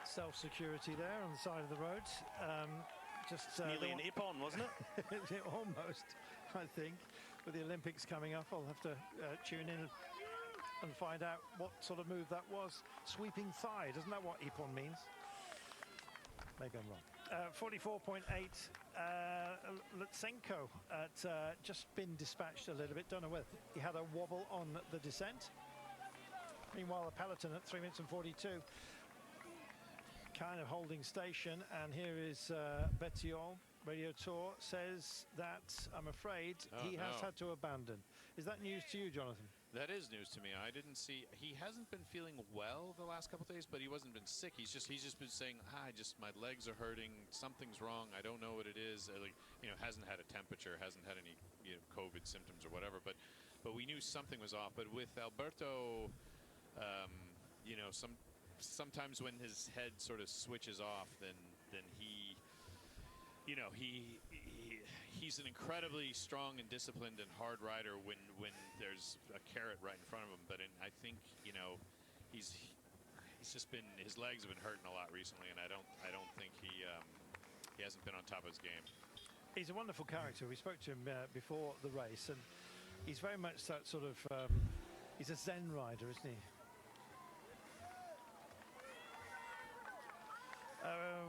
Self-security there on the side of the road. Just nearly an Ippon, wasn't it? Almost, I think. With the Olympics coming up, I'll have to tune in and find out what sort of move that was. Sweeping thigh, isn't that what Ippon means? Maybe I'm wrong. 44.8. Lutsenko just been dispatched a little bit. Don't know whether he had a wobble on the descent. Meanwhile, the peloton at 3 minutes and 42. Kind of holding station, and here is Bettiol. Radio Tour says that, I'm afraid, he has had to abandon. Is that news to you, Jonathan? That is news to me. I didn't see. He hasn't been feeling well the last couple of days, but he wasn't been sick. He's just been saying, my legs are hurting. Something's wrong. I don't know what it is. Hasn't had a temperature, hasn't had any COVID symptoms or whatever. But we knew something was off. But with Alberto, sometimes when his head sort of switches off, then he. He's an incredibly strong and disciplined and hard rider when there's a carrot right in front of him. But I think he's just been, his legs have been hurting a lot recently, and I don't think he hasn't been on top of his game. He's a wonderful character. We spoke to him before the race, and he's very much that sort of He's a Zen rider, isn't he?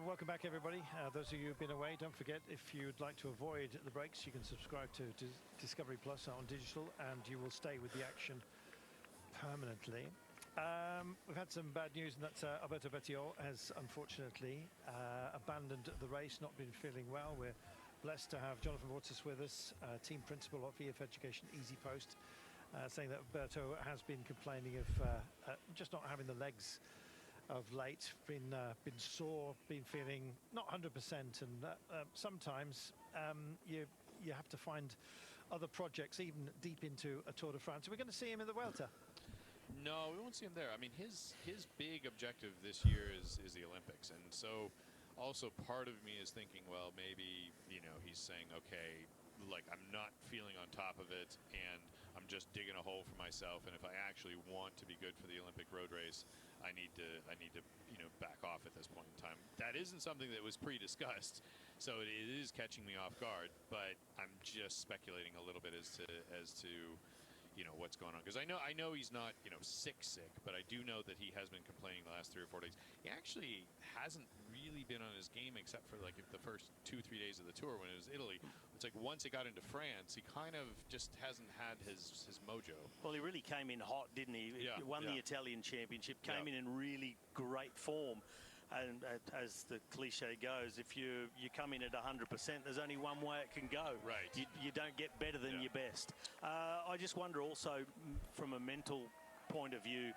Welcome back, everybody. Those of you who've been away, don't forget, if you'd like to avoid the breaks, you can subscribe to Discovery Plus on digital, and you will stay with the action permanently. We've had some bad news, and that's Alberto Bettiol has unfortunately abandoned the race, not been feeling well. We're blessed to have Jonathan Vortis with us, team principal of EF Education Easy Post, saying that Alberto has been complaining of just not having the legs of late, been sore, been feeling not 100%, and sometimes you have to find other projects even deep into a Tour de France. We're going to see him in the Vuelta. No, we won't see him there. I mean, his big objective this year is the Olympics, and so also part of me is thinking, well, maybe, you know, he's saying, okay, like, I'm not feeling on top of it, and I'm just digging a hole for myself, and if I actually want to be good for the Olympic road race, I need to, you know, back off at this point in time. That isn't something that was pre-discussed, so it is catching me off guard. But I'm just speculating a little bit as to, you know, what's going on, because I know he's not, you know, sick, but I do know that he has been complaining the last 3 or 4 days. He actually hasn't really been on his game except for like the first 2-3 days of the tour when it was Italy. It's like once it got into France, he kind of just hasn't had his mojo. Well, he really came in hot, didn't he? Yeah, He won the Italian Championship, came in really great form. And as the cliche goes, if you come in at 100%, there's only one way it can go. Right. You don't get better than your best. I just wonder also, from a mental point of view,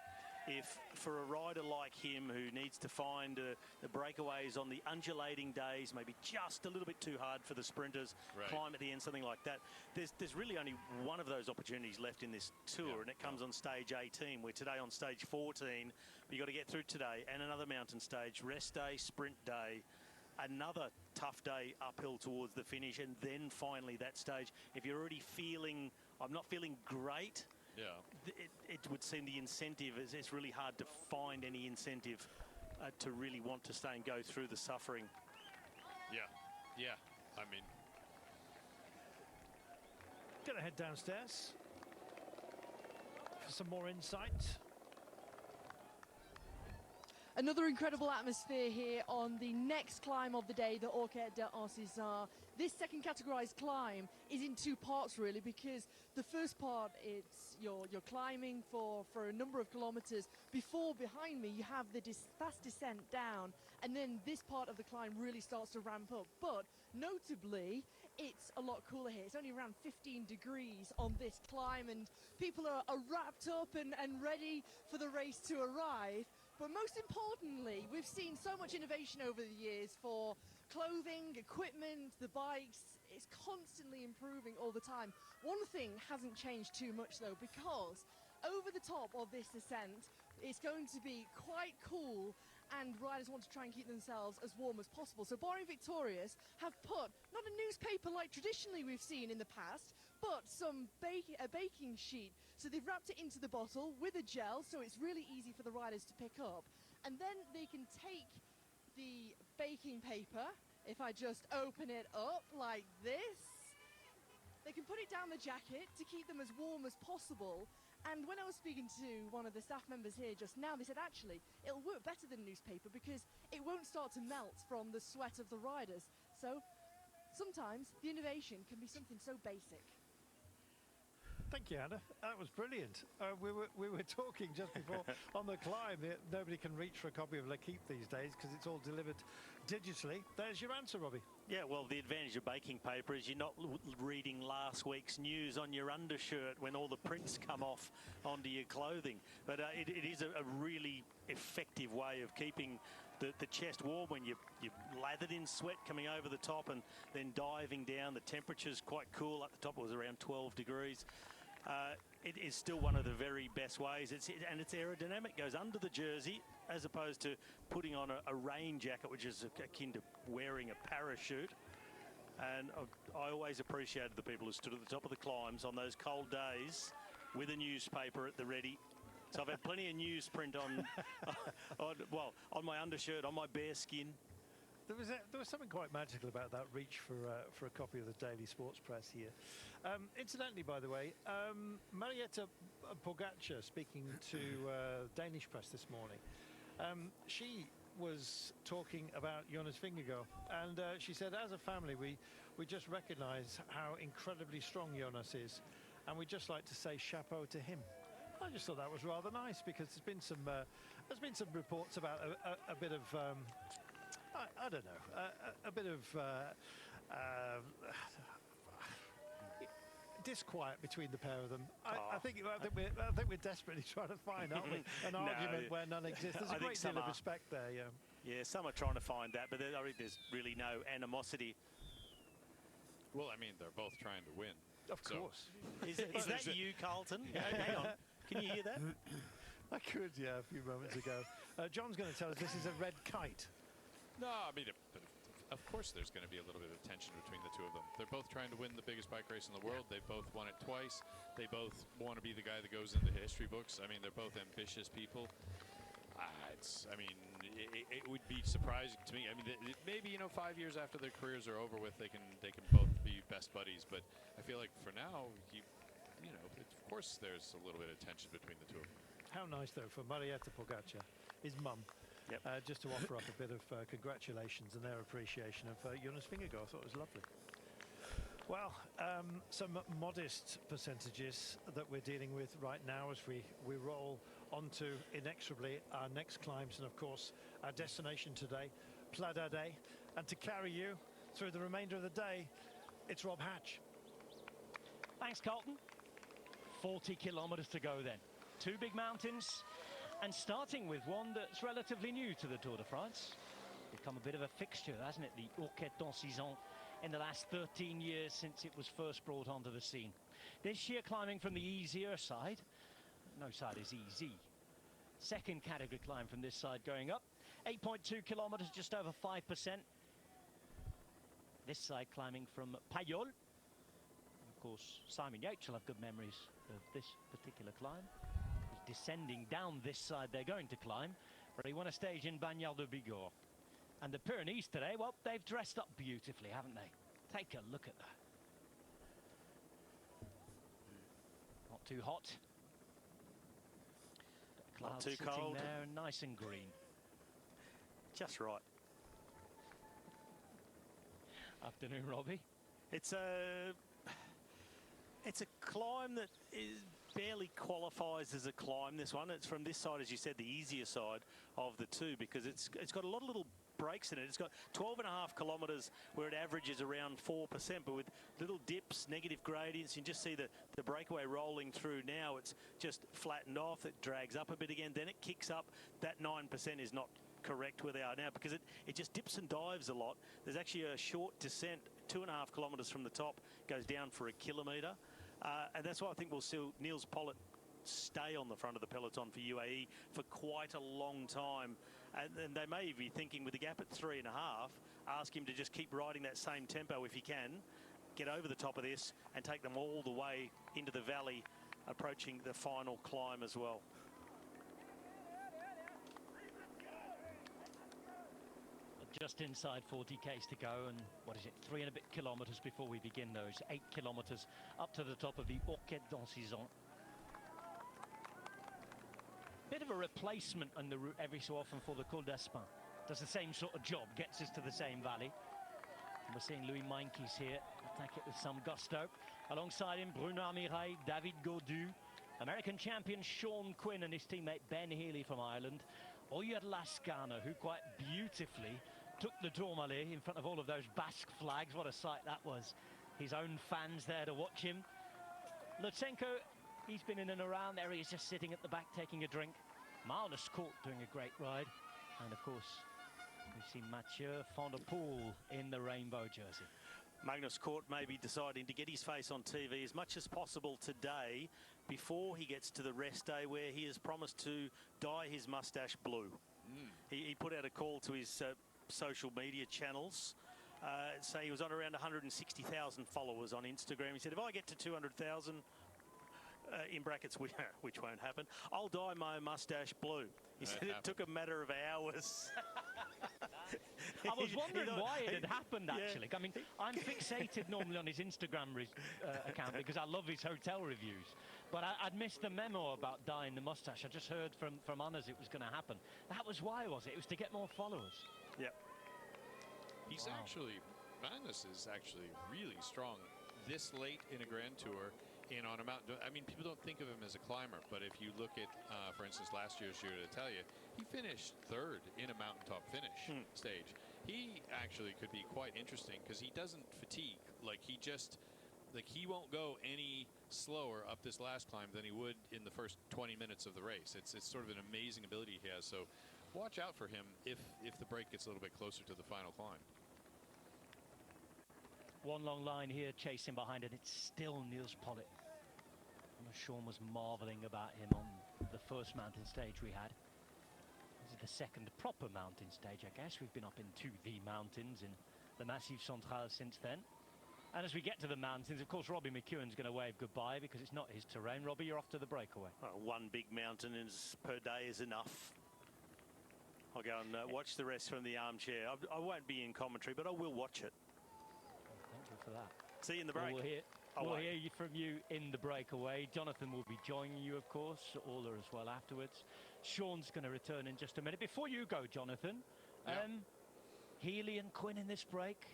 if for a rider like him who needs to find the breakaways on the undulating days, maybe just a little bit too hard for the sprinters, climb at the end, something like that, there's really only one of those opportunities left in this tour, and it comes on stage 18. We're today on stage 14, but you've got to get through today and another mountain stage, rest day, sprint day, another tough day uphill towards the finish, and then finally that stage. If you're already feeling, I'm not feeling great, it would seem the incentive is, it's really hard to find any incentive to really want to stay and go through the suffering. Yeah, I mean, Gonna head downstairs for some more insight. Another incredible atmosphere here on the next climb of the day, the Orquette d'Ancizar. This second categorized climb is in 2 parts really, because the first part, it's you're climbing for a number of kilometers. Behind me you have the fast descent down, and then this part of the climb really starts to ramp up. But notably, it's a lot cooler here. It's only around 15 degrees on this climb, and people are wrapped up and ready for the race to arrive. But most importantly, we've seen so much innovation over the years for clothing, equipment, the bikes. It's constantly improving all the time. One thing hasn't changed too much though, because over the top of this descent, it's going to be quite cool, and riders want to try and keep themselves as warm as possible. So Boring Victorious have put, not a newspaper like traditionally we've seen in the past, but a baking sheet. So they've wrapped it into the bottle with a gel, so it's really easy for the riders to pick up. And then they can take the baking paper, if I just open it up like this, they can put it down the jacket to keep them as warm as possible. And when I was speaking to one of the staff members here just now, they said actually it'll work better than newspaper because it won't start to melt from the sweat of the riders. So sometimes the innovation can be something so basic. Thank you, Anna. That was brilliant. We were talking just before on the climb that nobody can reach for a copy of L'Equipe these days because it's all delivered digitally. There's your answer, Robbie. Yeah, well, the advantage of baking paper is you're not reading last week's news on your undershirt when all the prints come off onto your clothing. But it is a really effective way of keeping the chest warm when you're lathered in sweat coming over the top and then diving down. The temperature's quite cool. At the top it was around 12 degrees. It is still one of the very best ways. And it's aerodynamic, goes under the jersey as opposed to putting on a rain jacket, which is akin to wearing a parachute. And I always appreciated the people who stood at the top of the climbs on those cold days with a newspaper at the ready. So I've had plenty of newsprint on my undershirt, on my bare skin. There was something quite magical about that reach for a copy of the Daily Sports Press here. Incidentally, by the way, Marietta Pogačar speaking to Danish press this morning. She was talking about Jonas Vingegaard, and she said, as a family, we just recognise how incredibly strong Jonas is, and we'd just like to say chapeau to him. I just thought that was rather nice, because there's been some reports about a bit of I don't know, a bit of disquiet between the pair of them. I think we're desperately trying to find, aren't we, an argument where none exists. There's a great deal of respect there. Yeah, some are trying to find that, but I think there's really no animosity. Well, I mean, they're both trying to win. Of course. Is that you, Carlton? Hang on. Can you hear that? I could, yeah, a few moments ago. John's going to tell us this is a red kite. No, I mean, of course there's going to be a little bit of tension between the two of them. They're both trying to win the biggest bike race in the world. They've both won it twice. They both want to be the guy that goes into history books. I mean, they're both ambitious people. It would be surprising to me. I mean, maybe 5 years after their careers are over with, they can both be best buddies. But I feel like for now, of course, there's a little bit of tension between the two of them. How nice, though, for Marietta Pogačar, his mum, just to offer up a bit of congratulations and their appreciation of Jonas Vingegaard. I thought it was lovely. Well, some modest percentages that we're dealing with right now as we roll onto, inexorably, our next climbs, and of course our destination today, Pla d'Ardèche. And to carry you through the remainder of the day, it's Rob Hatch. Thanks, Carlton. 40 kilometres to go then. Two big mountains, and starting with one that's relatively new to the Tour de France. Become a bit of a fixture, hasn't it, the Orquette d'Ancizan, in the last 13 years since it was first brought onto the scene. This sheer climbing from the easier side. No side is easy. Second category climb from this side going up. 8.2 kilometres, just over 5%. This side climbing from Payol. Of course, Simon Yates will have good memories of this particular climb. He's descending down this side they're going to climb, but he won a stage in Bagnères de Bigorre. And the Pyrenees today, well, they've dressed up beautifully, haven't they? Take a look at that. Not too hot. Not too sitting cold. There, nice and green. Just right. Afternoon, Robbie. It's a climb that barely qualifies as a climb, this one. It's from this side, as you said, the easier side of the two, because it's got a lot of little breaks in it. It's got 12.5 kilometres where it averages around 4%, but with little dips, negative gradients. You can just see the breakaway rolling through now. It's just flattened off. It drags up a bit again. Then it kicks up. That 9% is not correct where they are now, because it just dips and dives a lot. There's actually a short descent, 2.5 kilometres from the top, goes down for a kilometre. And that's why I think we'll see Niels Pollitt stay on the front of the peloton for UAE for quite a long time. And they may be thinking, with the gap at 3.5, ask him to just keep riding that same tempo if he can, get over the top of this and take them all the way into the valley, approaching the final climb as well. Just inside 40 k's to go, and what is it, 3 and a bit kilometres before we begin those 8 kilometres up to the top of the Orquette d'Ancizan. Bit of a replacement on the route every so often for the Col d'Aspin. Does the same sort of job, gets us to the same valley. And we're seeing Louis Meintjes here attack it with some gusto. Alongside him, Bruno Amirail, David Gaudu, American champion Sean Quinn and his teammate Ben Healy from Ireland. Oyod Lascano, who quite beautifully took the Tourmalet in front of all of those Basque flags. What a sight that was. His own fans there to watch him. Lutsenko, he's been in and around there. He's just sitting at the back taking a drink. Magnus Cort doing a great ride. And of course, we see Mathieu van der Poel in the rainbow jersey. Magnus Cort may be deciding to get his face on TV as much as possible today before he gets to the rest day, where he has promised to dye his moustache blue. He put out a call to his social media channels. Say he was on around 160,000 followers on Instagram. He said, if I get to 200,000, in brackets, which won't happen, I'll dye my mustache blue. He said it took a matter of hours. I was wondering why it had happened, actually. I mean, I'm fixated normally on his Instagram account because I love his hotel reviews. But I'd missed the memo about dyeing the mustache. I just heard from Anders it was going to happen. That was why, was it? It was to get more followers. Yep. He's actually, Magnus is actually really strong this late in a Grand Tour. And on a mountain, I mean, people don't think of him as a climber, but if you look at, for instance, last year's Giro d'Italia, he finished third in a mountaintop finish stage. He actually could be quite interesting because he doesn't fatigue. Like he won't go any slower up this last climb than he would in the first 20 minutes of the race. It's sort of an amazing ability he has. So watch out for him if the break gets a little bit closer to the final climb. One long line here chasing behind it. It's still Niels Pollitt. Sean was marveling about him on the first mountain stage we had. This is the second proper mountain stage, I guess. We've been up into the mountains in the Massif Central since then. And as we get to the mountains, of course, Robbie McEwen's going to wave goodbye because it's not his terrain. Robbie, you're off to the breakaway. One big mountain per day is enough. I'll go and watch the rest from the armchair. I won't be in commentary, but I will watch it. Thank you for that. See you in the break. We'll hear from you in the breakaway. Jonathan will be joining you, of course. Orla as well afterwards. Sean's going to return in just a minute. Before you go, Jonathan, Healy and Quinn in this break,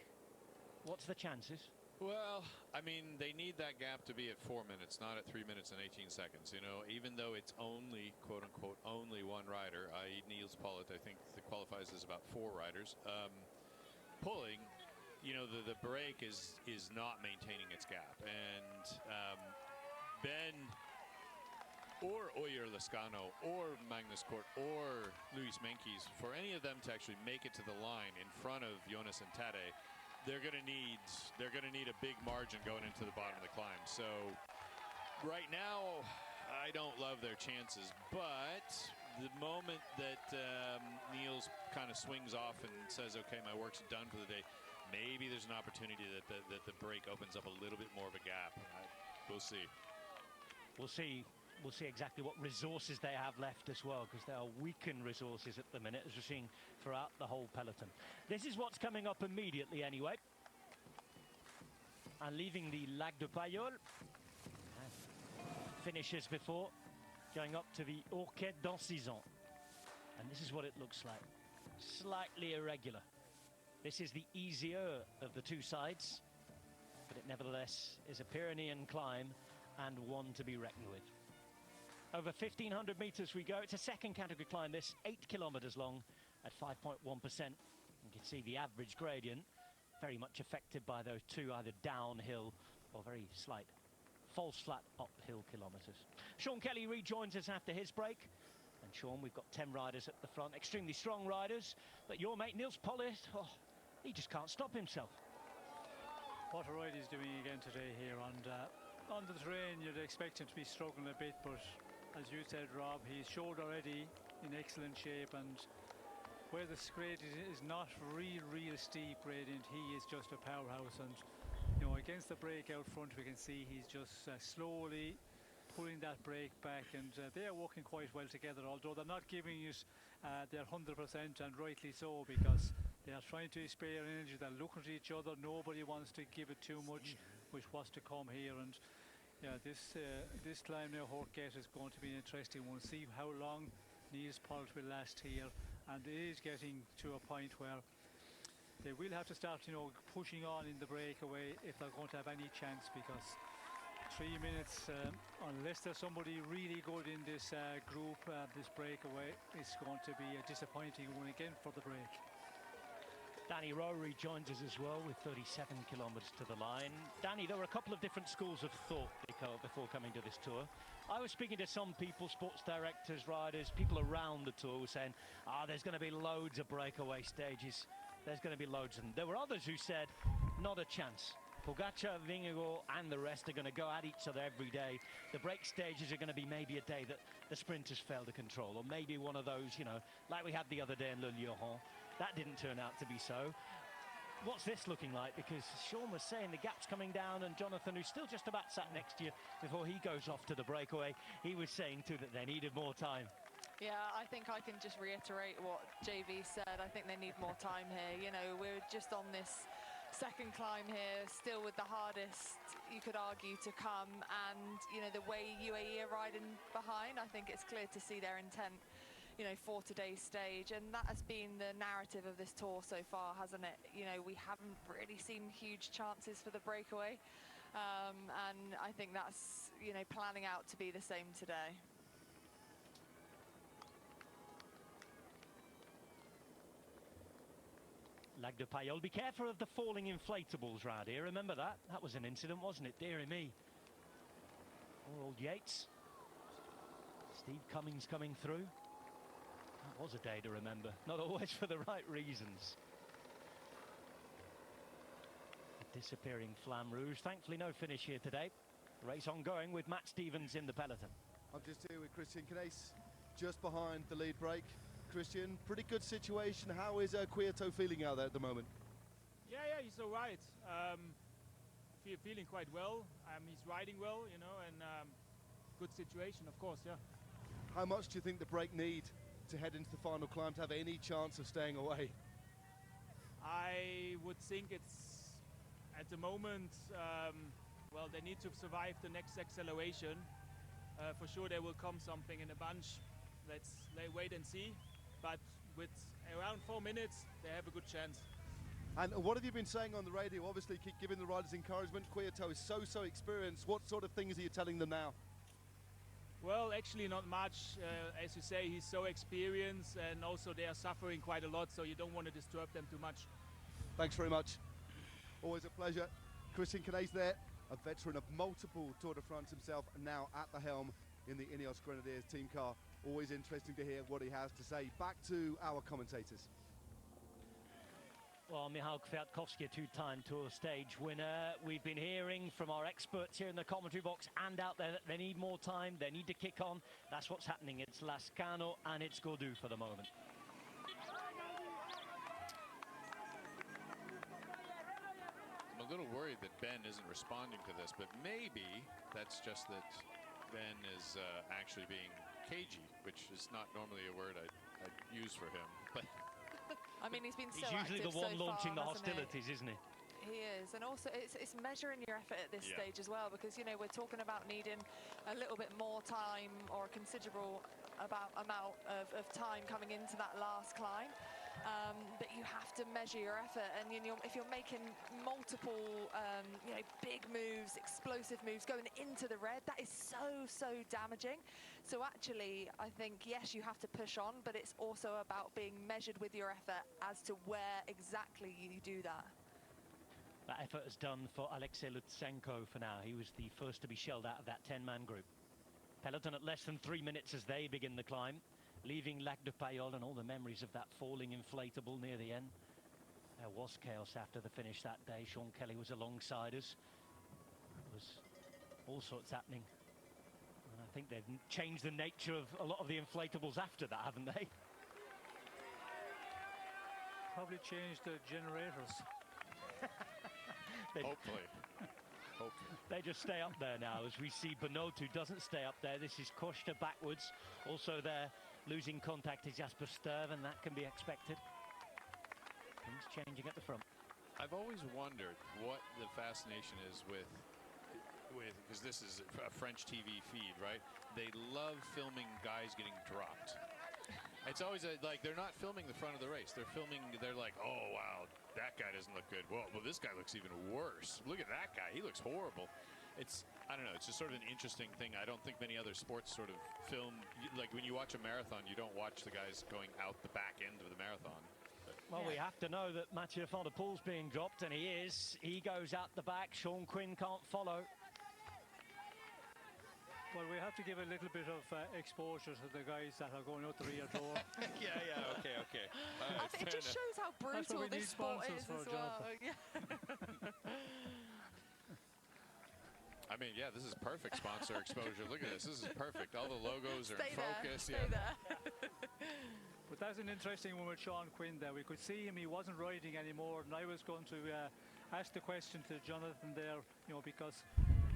what's the chances? Well, I mean, they need that gap to be at 4 minutes, not at 3 minutes and 18 seconds. You know, even though it's only, quote unquote, only one rider, i.e. Niels Pollitt, I think that qualifies as about 4 riders. Pulling, you know, the break is not maintaining its gap. And Ben or Oyer Lascano or Magnus Kort or Luis Menkes, for any of them to actually make it to the line in front of Jonas and Tadej, they're going to need a big margin going into the bottom of the climb. So right now, I don't love their chances, but the moment that Niels kind of swings off and says, okay, my work's done for the day, maybe there's an opportunity that the break opens up a little bit more of a gap. We'll see. We'll see exactly what resources they have left as well, because they are weakened resources at the minute, as we're seeing throughout the whole peloton. This is what's coming up immediately anyway. And leaving the Lac de Paillol, finishes before, going up to the Orquette d'Ancizan. And this is what it looks like. Slightly irregular. This is the easier of the two sides, but it nevertheless is a Pyrenean climb and one to be reckoned with. Over 1,500 meters we go. It's a second category climb, this 8 kilometers long at 5.1%. You can see the average gradient very much affected by those two either downhill or very slight false flat uphill kilometers. Sean Kelly rejoins us after his break. And Sean, we've got 10 riders at the front, extremely strong riders. But your mate Niels Pollitt, he just can't stop himself. What a ride he's doing again today here. And on the terrain, you'd expect him to be struggling a bit, but as you said, Rob, he's showed already in excellent shape, and where the grade is not real steep gradient, he is just a powerhouse. And you know, against the break out front, we can see he's just slowly pulling that break back, and they are working quite well together, although they're not giving it their 100%, and rightly so, because they are trying to spare energy. They're looking at each other. Nobody wants to give it too much with what's to come here. And yeah, this climb now, Orquette, is going to be an interesting one. See how long Niels Pollitt will last here, and it is getting to a point where they will have to start, you know, pushing on in the breakaway if they're going to have any chance, because 3 minutes, unless there's somebody really good in this group, this breakaway, is going to be a disappointing one again for the break. Danny Rowery joins us as well with 37 kilometers to the line. Danny, there were a couple of different schools of thought before coming to this tour. I was speaking to some people, sports directors, riders, people around the tour, saying, there's going to be loads of breakaway stages. There's going to be loads of them. There were others who said, not a chance. Pogacar, Vingegaard and the rest are going to go at each other every day. The break stages are going to be maybe a day that the sprinters fail to control, or maybe one of those, you know, like we had the other day in Le Lieuron. That didn't turn out to be so. what's this looking like? Because Sean was saying the gap's coming down, and Jonathan, who's still just about sat next to you before he goes off to the breakaway, he was saying too that they needed more time. Yeah, I think I can just reiterate what JV said. I think they need more time here. You know, we're just on this second climb here, still with the hardest, you could argue, to come. And, you know, the way UAE are riding behind, I think it's clear to see their intent, you know, for today's stage. And that has been the narrative of this tour so far, hasn't it? You know, we haven't really seen huge chances for the breakaway. And I think that's, you know, planning out to be the same today. Lag de Payol, be careful of the falling inflatables round here. Remember that? That was an incident, wasn't it? Dearie me. Poor old Yates. Steve Cummings coming through. That was a day to remember. Not always for the right reasons. A disappearing Flamme Rouge. Thankfully no finish here today. Race ongoing with Matt Stevens in the peloton. I'm just here with Christian Knaes, just behind the lead break. Christian, pretty good situation. How is Kwiato feeling out there at the moment? Yeah, he's all right. Feeling quite well. He's riding well, you know, and good situation, of course, yeah. How much do you think the break need to head into the final climb to have any chance of staying away? I would think it's, at the moment, well, they need to survive the next acceleration. For sure there will come something in a bunch. Let's wait and see. But with around 4 minutes, they have a good chance. And what have you been saying on the radio? Obviously, keep giving the riders encouragement. Kwiato is so experienced. What sort of things are you telling them now? Well, actually not much. As you say, he's so experienced, and also they are suffering quite a lot, so you don't want to disturb them too much. Thanks very much. Always a pleasure. Christian Knaes there, a veteran of multiple Tour de France himself, and now at the helm in the Ineos Grenadiers team car. Always interesting to hear what he has to say. Back to our commentators. Well, Michał Kwiatkowski, a two-time Tour stage winner. We've been hearing from our experts here in the commentary box and out there that they need more time, they need to kick on. That's what's happening. It's Lascano and it's Gaudu for the moment. I'm a little worried that Ben isn't responding to this, but maybe that's just that Ben is actually being cagey, which is not normally a word I'd use for him. But I mean, he's been so usually the one so launching far, the hostilities, isn't he? He is, and also it's measuring your effort at this stage as well, because, you know, we're talking about needing a little bit more time, or a considerable amount of time coming into that last climb. But you have to measure your effort, and if you're making multiple, you know, big moves, explosive moves going into the red, that is so damaging. So actually, I think, yes, you have to push on, but it's also about being measured with your effort as to where exactly you do that. That effort is done for Alexei Lutsenko for now. He was the first to be shelled out of that 10-man group. Peloton at less than 3 minutes as they begin the climb, leaving Lag de Payol and all the memories of that falling inflatable near the end. There was chaos after the finish that day. Sean Kelly was alongside us. There was all sorts happening. And I think they've changed the nature of a lot of the inflatables after that, haven't they? Probably changed the generators. hopefully. They just stay up there now, as we see Benoot, who doesn't stay up there. This is Koster backwards. Also there, losing contact is Jasper Stuyven, and that can be expected. Things changing at the front. I've always wondered what the fascination is with because this is a French TV feed, right? They love filming guys getting dropped. It's always like they're not filming the front of the race. They're like, oh, wow, that guy doesn't look good. Well, this guy looks even worse. Look at that guy. He looks horrible. I don't know. It's just sort of an interesting thing. I don't think many other sports sort of film. Like when you watch a marathon, you don't watch the guys going out the back end of the marathon. Well, we have to know that Mathieu van der Poel's being dropped, and he is. He goes out the back. Sean Quinn can't follow. Well, we have to give a little bit of exposure to the guys that are going out the rear door. Okay. I think it just shows how brutal this sport is as well. I mean, yeah, this is perfect sponsor exposure. Look at this. This is perfect. All the logos are in focus. Stay there. But But that's an interesting one with Sean Quinn there. We could see him, he wasn't riding anymore, and I was going to ask the question to Jonathan there, you know, because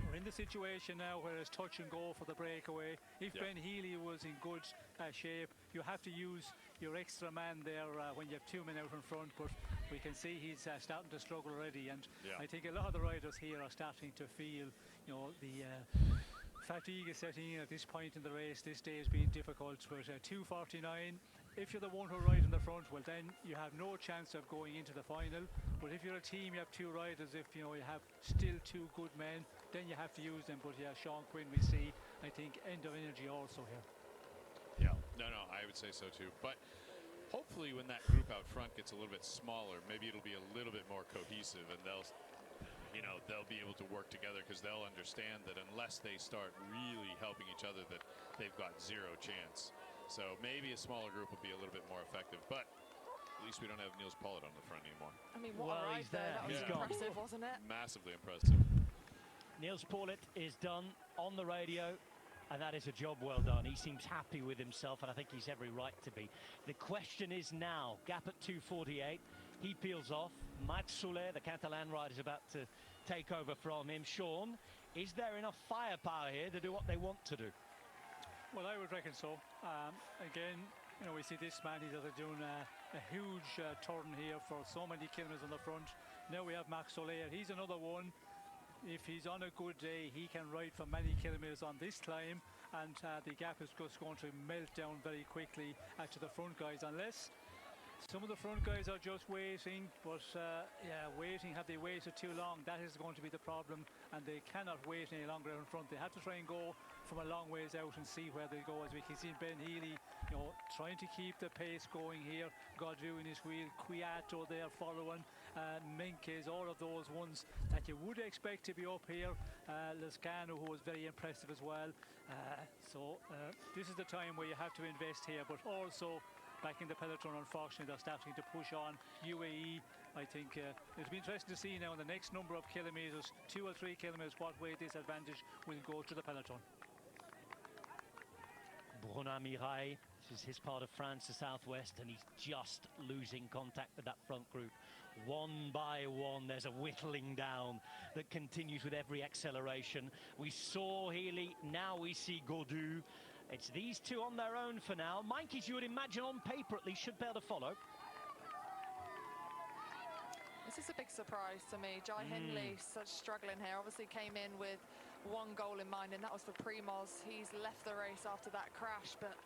we're in the situation now where it's touch and go for the breakaway. If Ben Healy was in good shape, you have to use your extra man there when you have two men out in front, but we can see he's starting to struggle already, and I think a lot of the riders here are starting to feel, you know, the fatigue is setting in at this point in the race. This day has been difficult, but 2:49. If you're the one who rides in the front, well then you have no chance of going into the final. But if you're a team, you have two riders. If you know you have still two good men, then you have to use them. But yeah, Sean Quinn, we see, I think, end of energy also here. Yeah, no, I would say so too. But hopefully when that group out front gets a little bit smaller, maybe it'll be a little bit more cohesive, and they'll be able to work together, because they'll understand that unless they start really helping each other, that they've got zero chance. So maybe a smaller group will be a little bit more effective, but at least we don't have Niels Pollitt on the front anymore. I mean, what a ride there. That was impressive, wasn't it? Massively impressive. Niels Pollitt is done on the radio, and that is a job well done. He seems happy with himself, and I think he's every right to be. The question is now, gap at 2:48. He peels off. Mats Soler, the Catalan rider, is about to take over from him. Sean, is there enough firepower here to do what they want to do? Well, I would reckon so. Again, you know, we see this man, he's doing a huge turn here for so many kilometres on the front. Now we have Max Soler. He's another one. If he's on a good day, he can ride for many kilometres on this climb, and the gap is just going to melt down very quickly to the front guys, unless some of the front guys are just waiting. But yeah, waiting, have they waited too long? That is going to be the problem, and they cannot wait any longer in front. They have to try and go from a long ways out and see where they go. As we can see Ben Healy, you know, trying to keep the pace going here. Godreau in his wheel, Kwiato there following, Menkes, all of those ones that you would expect to be up here. Lescano, who was very impressive as well. So this is the time where you have to invest here, but also back in the peloton, unfortunately, they're starting to push on. UAE, I think it'll be interesting to see now in the next number of kilometres, 2 or 3 kilometres, what way this advantage will go to the peloton. Brunin Mirail, this is his part of France, the southwest, and he's just losing contact with that front group. One by one, there's a whittling down that continues with every acceleration. We saw Healy, now we see Godreau. It's these two on their own for now. Meintjes, you would imagine on paper at least, should be able to follow. This is a big surprise to me. Jai Hindley struggling here. Obviously came in with one goal in mind, and that was for Primoz. He's left the race after that crash, but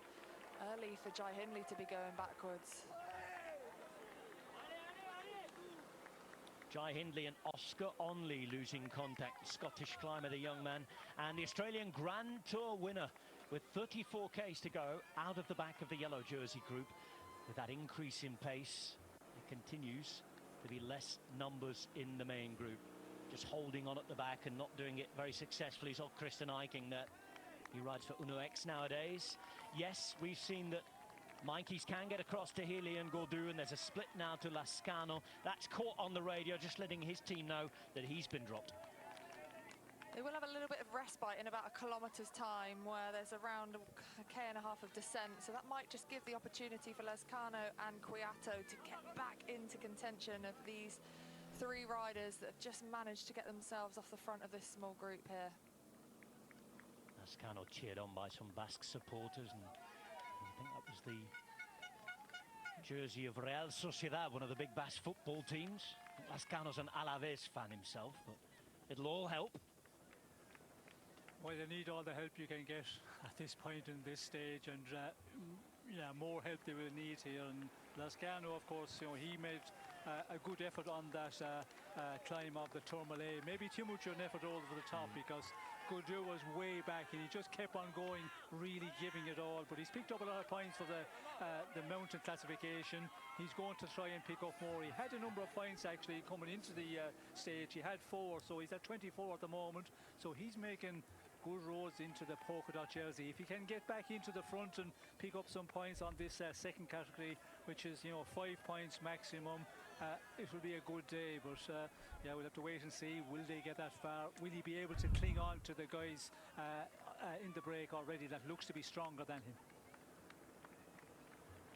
early for Jai Hindley to be going backwards. Jai Hindley and Oscar Onley losing contact. The Scottish climber, the young man, and the Australian Grand Tour winner with 34 Ks to go out of the back of the yellow jersey group. With that increase in pace, it continues to be less numbers in the main group. Just holding on at the back and not doing it very successfully. It's Christian Eiking that he rides for Uno X nowadays. Yes, we've seen that Meintjes can get across to Healy and Godreau, and there's a split now to Lascano. That's caught on the radio, just letting his team know that he's been dropped. They will have a little bit of respite in about a kilometre's time, where there's around a K.5 of descent, so that might just give the opportunity for Lescano and Kwiato to get back into contention of these three riders that have just managed to get themselves off the front of this small group here. Lescano cheered on by some Basque supporters, and I think that was the jersey of Real Sociedad, one of the big Basque football teams. Lescano's an Alaves fan himself, but it'll all help. Well, you need all the help you can get at this point in this stage, and yeah, more help they will need here. And Lascano, of course, you know, he made a good effort on that climb of the Tourmalet. Maybe too much of an effort over the top, because Godreau was way back and he just kept on going, really giving it all. But he's picked up a lot of points for the mountain classification. He's going to try and pick up more. He had a number of points actually coming into the stage. He had 4, so he's at 24 at the moment. So he's making good roads into the polka dot jersey. If he can get back into the front and pick up some points on this second category, which is, you know, 5 points maximum, it will be a good day. But yeah, we'll have to wait and see. Will they get that far? Will he be able to cling on to the guys in the break already that looks to be stronger than him?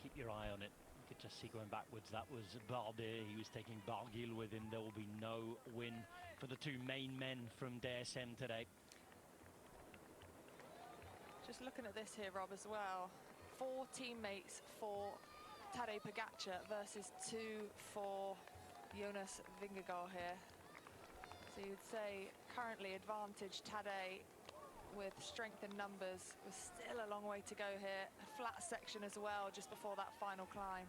Keep your eye on it. You could just see going backwards. That was Bardet. He was taking Barguil with him. There will be no win for the two main men from DSM today. Just looking at this here, Rob, as well. 4 teammates for Tadej Pogačar versus 2 for Jonas Vingegaard here. So you'd say currently advantage Tadej with strength in numbers, with still a long way to go here. A flat section as well just before that final climb.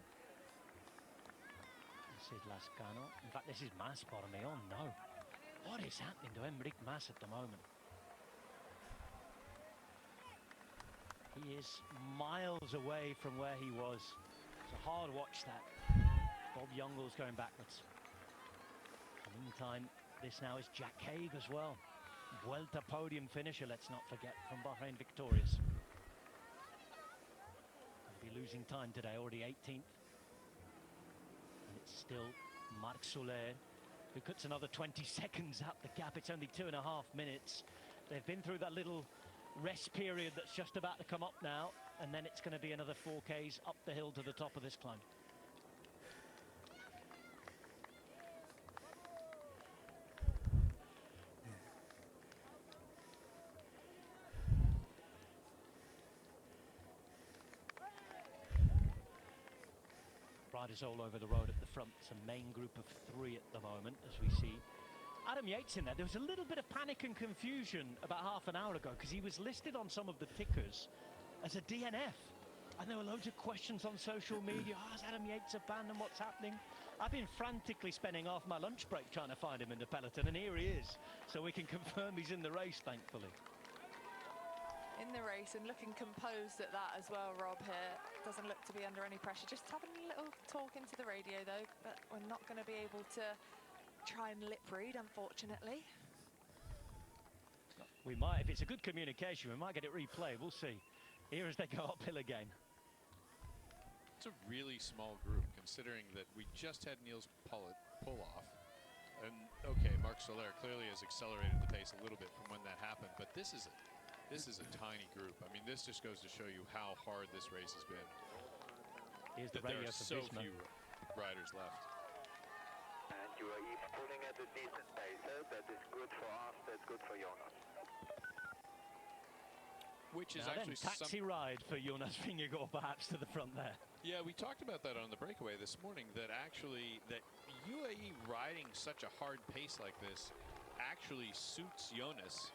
This is Lascano. In fact, this is Mas bottom me. Oh no. What is happening to Enric Mas at the moment? He is miles away from where he was. It's a hard watch, that. Bob Youngall's going backwards. In the meantime, this now is Jack Haig as well. Vuelta podium finisher, let's not forget, from Bahrain victorious. He'll be losing time today, already 18th. And it's still Marc Soler, who cuts another 20 seconds up the gap. It's only 2.5 minutes. They've been through that little rest period that's just about to come up now, and then it's going to be another 4Ks up the hill to the top of this climb. Riders all over the road at the front. It's a main group of 3 at the moment, as we see Adam Yates in there. There was a little bit of panic and confusion about half an hour ago because he was listed on some of the tickers as a DNF. And there were loads of questions on social media. Oh, is Adam Yates abandoned? What's happening? I've been frantically spending half my lunch break trying to find him in the peloton, and here he is. So we can confirm he's in the race, thankfully. In the race and looking composed at that as well, Rob here. Doesn't look to be under any pressure. Just having a little talk into the radio, though. But we're not going to be able to try and lip read, unfortunately. We might, if it's a good communication, we might get it replayed. We'll see. Here as they go uphill again. It's a really small group, considering that we just had Niels pull off. And, okay, Marc Soler clearly has accelerated the pace a little bit from when that happened, but this is a tiny group. I mean, this just goes to show you how hard this race has been. Here's the there radio are for so Visma. few riders left. And you are pulling at a decent pace. That is good for us, that's good for Jonas. Which is Now actually then, taxi ride for Jonas Vingegaard perhaps to the front there. Yeah, we talked about that on the breakaway this morning, that actually that UAE riding such a hard pace like this actually suits Jonas.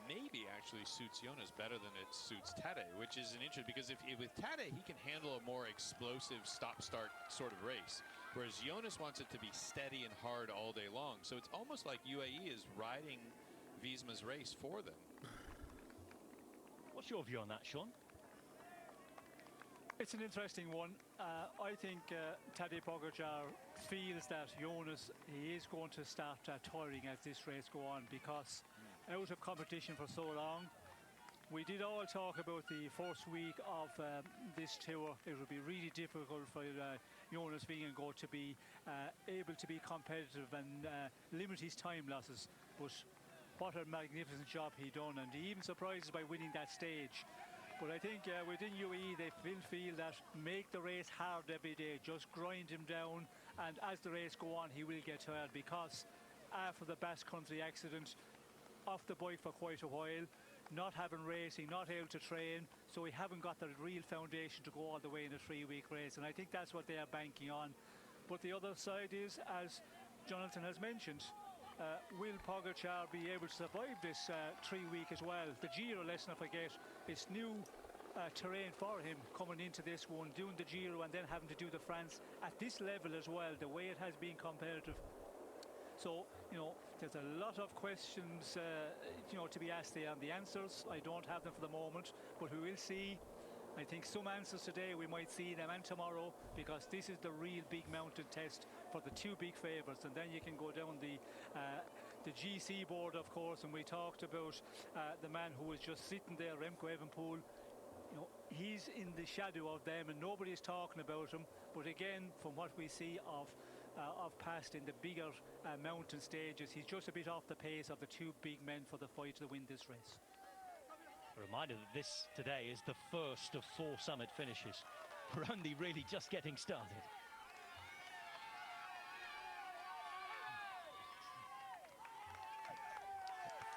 Maybe actually suits Jonas better than it suits Tadej, which is an interesting, because if with Tadej he can handle a more explosive stop-start sort of race, whereas Jonas wants it to be steady and hard all day long. So it's almost like UAE is riding Visma's race for them. What's your view on that, Sean? It's an interesting one. I think Tadej Pogačar feels that Jonas, he is going to start tiring as this race go on, because out of competition for so long. We did all talk about the first week of this tour. It would be really difficult for Jonas Vingegaard to be able to be competitive and limit his time losses. But what a magnificent job he done, and he even surprised us by winning that stage. But I think within UAE they will feel that make the race hard every day, just grind him down, and as the race go on he will get tired, because after the Basque Country accident, off the bike for quite a while, not having racing, not able to train, so we haven't got the real foundation to go all the way in a 3-week race, and I think that's what they are banking on. But the other side is, as Jonathan has mentioned, will Pogačar be able to survive this 3-week as well? The Giro, let's not forget, is new terrain for him coming into this one, doing the Giro and then having to do the France at this level as well, the way it has been competitive. So, you know, there's a lot of questions, you know, to be asked there, and the answers, I don't have them for the moment, but we will see. I think some answers today, we might see them, and tomorrow, because this is the real big mountain test for the 2 big favourites. And then you can go down the GC board, of course, and we talked about the man who was just sitting there, Remco Evenepoel. You know, he's in the shadow of them, and nobody's talking about him. But again, from what we see of past in the bigger mountain stages, he's just a bit off the pace of the 2 big men for the fight to win this race. A reminder that this today is the first of 4 summit finishes. We're only really just getting started.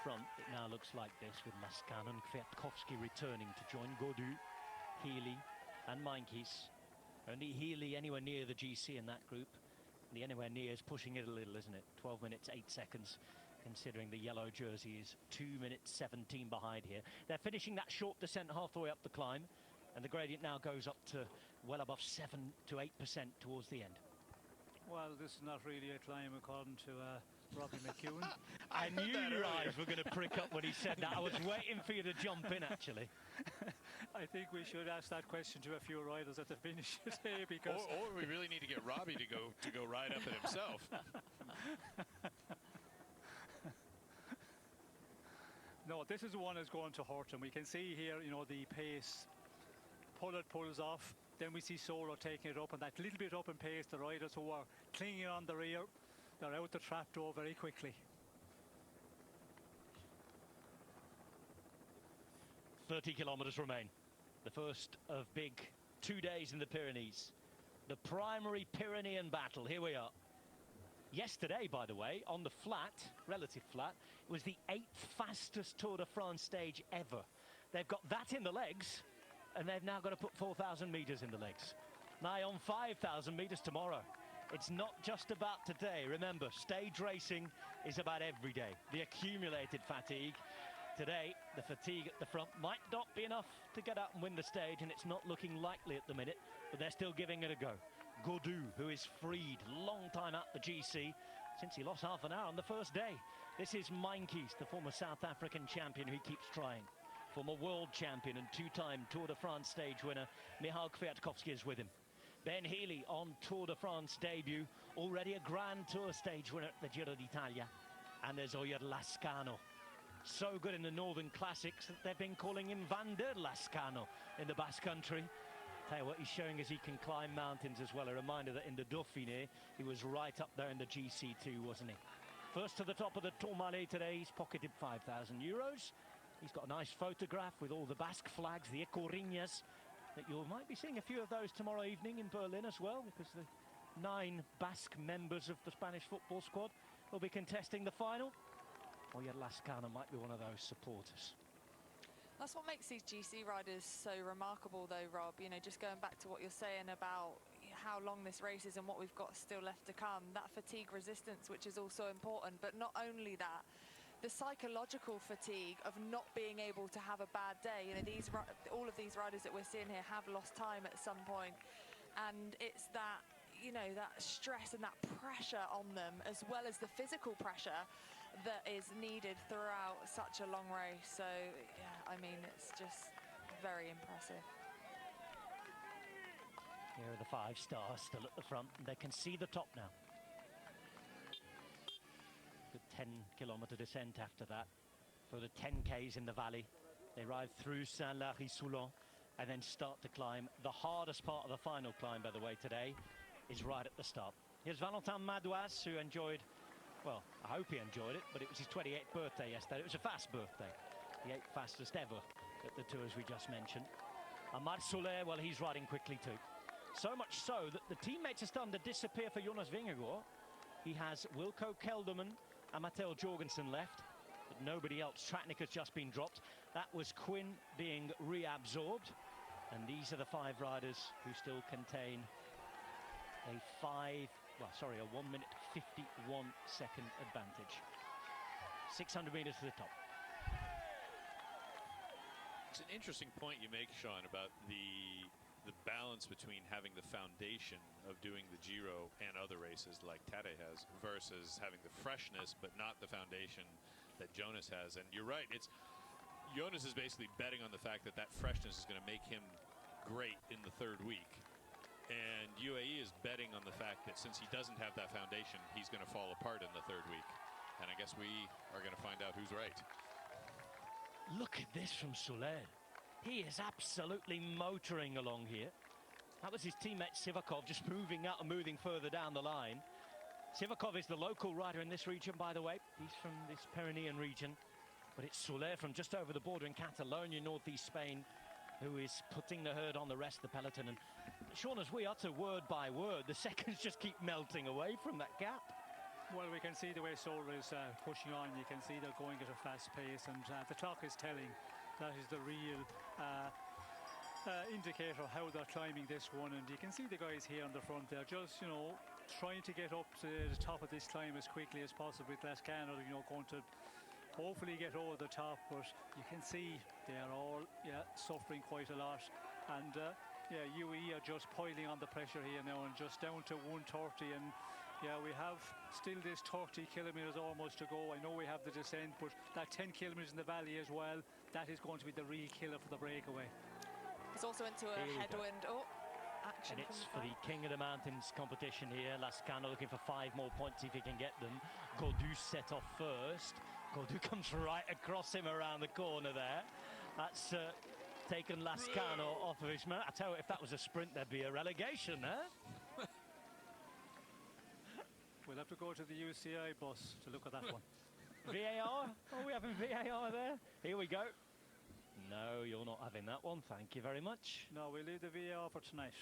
Front, it now looks like this with Lascano and Kwiatkowski returning to join Gaudu, Healy and Meinkes. Only Healy anywhere near the GC in that group. The anywhere near is pushing it a little, isn't it? 12 minutes, 8 seconds, considering the yellow jersey is 2 minutes 17 behind here. They're finishing that short descent halfway up the climb, and the gradient now goes up to well above 7 to 8% towards the end. Well, this is not really a climb according to Robbie McEwen. I knew your eyes were going to prick up when he said that. I was waiting for you to jump in, actually. I think we should ask that question to a few riders at the finish today, because... Or we really need to get Robbie to go ride up it himself. No, this is the one that's going to hurt him. We can see here, you know, the pace. Pullett pulls off. Then we see Solo taking it up, and that little bit up in pace, the riders who are clinging on the rear, they're out the trap door very quickly. 30 kilometres remain. The first of big 2 days in the Pyrenees. The primary Pyrenean battle. Here we are. Yesterday, by the way, on the flat, relative flat, it was the 8th fastest Tour de France stage ever. They've got that in the legs, and they've now got to put 4,000 metres in the legs. Nigh on 5,000 metres tomorrow. It's not just about today. Remember, stage racing is about every day. The accumulated fatigue. Today, the fatigue at the front might not be enough to get out and win the stage, and it's not looking likely at the minute, but they're still giving it a go. Gaudu, who is freed, long time out the GC, since he lost half an hour on the first day. This is Meinkes, the former South African champion who keeps trying. Former world champion and two-time Tour de France stage winner, Michał Kwiatkowski is with him. Ben Healy on Tour de France debut, already a Grand Tour stage winner at the Giro d'Italia. And there's Oyer Lascano. So good in the Northern Classics that they've been calling him Van der Lascano in the Basque Country. Tell you what, he's showing as he can climb mountains as well. A reminder that in the Dauphiné, he was right up there in the GC2, wasn't he? First to the top of the Tourmalet today, he's pocketed €5,000. He's got a nice photograph with all the Basque flags, the Ecorriñas, that you might be seeing a few of those tomorrow evening in Berlin as well, because the 9 Basque members of the Spanish football squad will be contesting the final. Oyer Lascano might be one of those supporters. That's what makes these GC riders so remarkable, though, Rob. You know, just going back to what you're saying about how long this race is and what we've got still left to come. That fatigue resistance, which is also important, but not only that, the psychological fatigue of not being able to have a bad day. You know, all of these riders that we're seeing here have lost time at some point, and it's that, you know, that stress and that pressure on them, as well as the physical pressure that is needed throughout such a long race. So yeah, I mean, it's just very impressive. Here are the 5 stars still at the front, and they can see the top now. Good 10-kilometre descent after that. For the 10Ks in the valley, they ride through Saint-Lary-Soulan and then start to climb. The hardest part of the final climb, by the way, today is right at the start. Here's Valentin Madouas, who enjoyed, well, I hope he enjoyed it, but it was his 28th birthday yesterday. It was a fast birthday, the 8th fastest ever at the tours we just mentioned. And Marc Soler, well, he's riding quickly too. So much so that the teammates are starting to disappear for Jonas Vingegaard. He has Wilco Kelderman and Matteo Jorgensen left, but nobody else. Tratnik has just been dropped. That was Quinn being reabsorbed. And these are the 5 riders who still contain a 1 minute 51 second advantage. 600 meters to the top. It's an interesting point you make, Sean, about the balance between having the foundation of doing the Giro and other races like Tadej has versus having the freshness but not the foundation that Jonas has. And you're right, Jonas is basically betting on the fact that freshness is going to make him great in the 3rd week. And UAE is betting on the fact that since he doesn't have that foundation, he's going to fall apart in the 3rd week. And I guess we are going to find out who's right. Look at this from Soler. He is absolutely motoring along here. That was his teammate Sivakov just moving out and moving further down the line. Sivakov is the local rider in this region, by the way. He's from this Pyrenean region. But it's Soler from just over the border in Catalonia, northeast Spain, who is putting the herd on the rest of the peloton. And Sean, as we utter word by word, the seconds just keep melting away from that gap. Well, we can see the way Solar is pushing on. You can see they're going at a fast pace, and the clock is telling that is the real indicator of how they're climbing this one. And you can see the guys here on the front, they're just, you know, trying to get up to the top of this climb as quickly as possible with Lascano, you know, going to hopefully get over the top. But you can see they are all suffering quite a lot. And yeah, UE are just piling on the pressure here now, and just down to 130. And yeah, we have still this 30 kilometres almost to go. I know we have the descent, but that 10 kilometres in the valley as well, that is going to be the real killer for the breakaway. It's also into a headwind. Oh, action. And it's for the King of the Mountains competition here. Lascano looking for 5 more points if he can get them. Gaudu set off first. Gaudu comes right across him around the corner there. That's taken Lascano off of his man. I tell you, if that was a sprint, there'd be a relegation there. We'll have to go to the UCI bus to look at that one. VAR? Are we having VAR there? Here we go. No, you're not having that one. Thank you very much. No, we'll leave the VAR for tonight.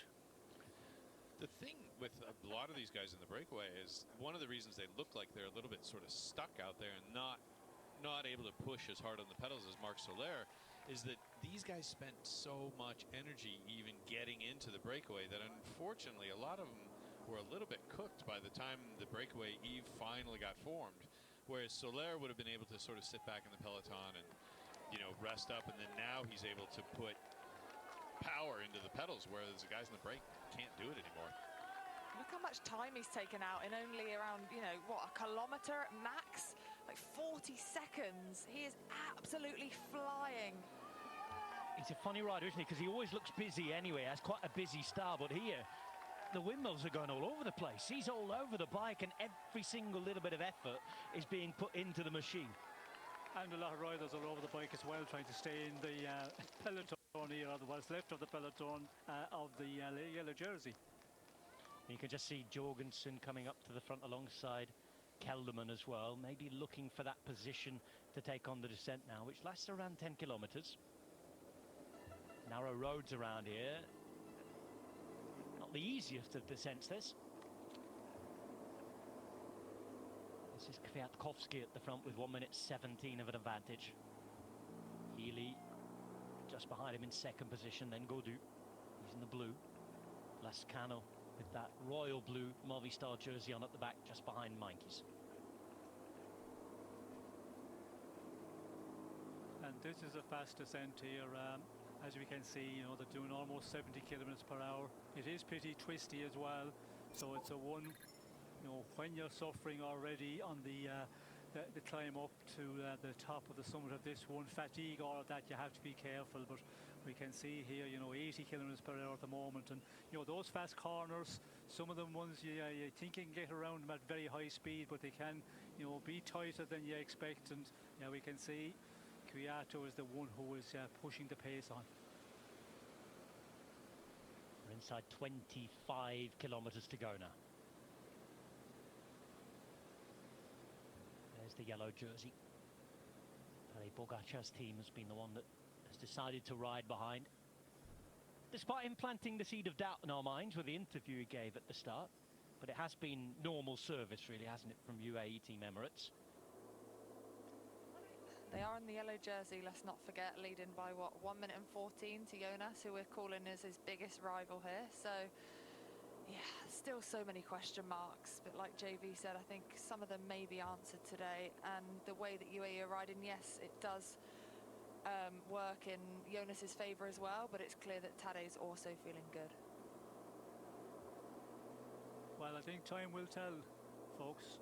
The thing with a lot of these guys in the breakaway is one of the reasons they look like they're a little bit sort of stuck out there and not able to push as hard on the pedals as Marc Soler is that these guys spent so much energy even getting into the breakaway that unfortunately a lot of them were a little bit cooked by the time the breakaway eve finally got formed, whereas Soler would have been able to sort of sit back in the peloton and, you know, rest up, and then now he's able to put power into the pedals, whereas the guys in the break can't do it anymore. Look how much time he's taken out in only around, you know, what, a kilometre max? Like 40 seconds. He is absolutely flying. He's a funny rider, isn't he? Because he always looks busy anyway. Has quite a busy style, but here the windmills are going all over the place. He's all over the bike, and every single little bit of effort is being put into the machine. And a lot of riders all over the bike as well, trying to stay in the peloton here, or what's left of the peloton of the yellow jersey. You can just see Jorgensen coming up to the front alongside Kelderman as well, maybe looking for that position to take on the descent now, which lasts around 10 kilometres. Narrow roads around here. Not the easiest of descents, this. This is Kwiatkowski at the front with 1 minute 17 of an advantage. Healy just behind him in second position, then Gaudu. He's in the blue. Lascano with that royal blue Movistar jersey on at the back, just behind Meintjes. And this is a fast descent here. As we can see, you know, they're doing almost 70 kilometers per hour. It is pretty twisty as well, so it's a one, you know, when you're suffering already on the climb up to the top of the summit of this one, fatigue, all of that, you have to be careful. But we can see here, you know, 80 kilometers per hour at the moment, and you know, those fast corners, some of them ones you think you can get around them at very high speed, but they can, you know, be tighter than you expect. And yeah, we can see Kwiato is the one who is pushing the pace on. We're inside 25 kilometres to go now. There's the yellow jersey. Tadej Pogacar's team has been the one that has decided to ride behind, despite him planting the seed of doubt in our minds with the interview he gave at the start. But it has been normal service, really, hasn't it, from UAE Team Emirates? They are in the yellow jersey, let's not forget, leading by, what, 1 minute and 14 to Jonas, who we're calling as his biggest rival here. So, yeah, still so many question marks. But like JV said, I think some of them may be answered today. And the way that UAE are riding, yes, it does work in Jonas's favour as well, but it's clear that Tadej's also feeling good. Well, I think time will tell, folks.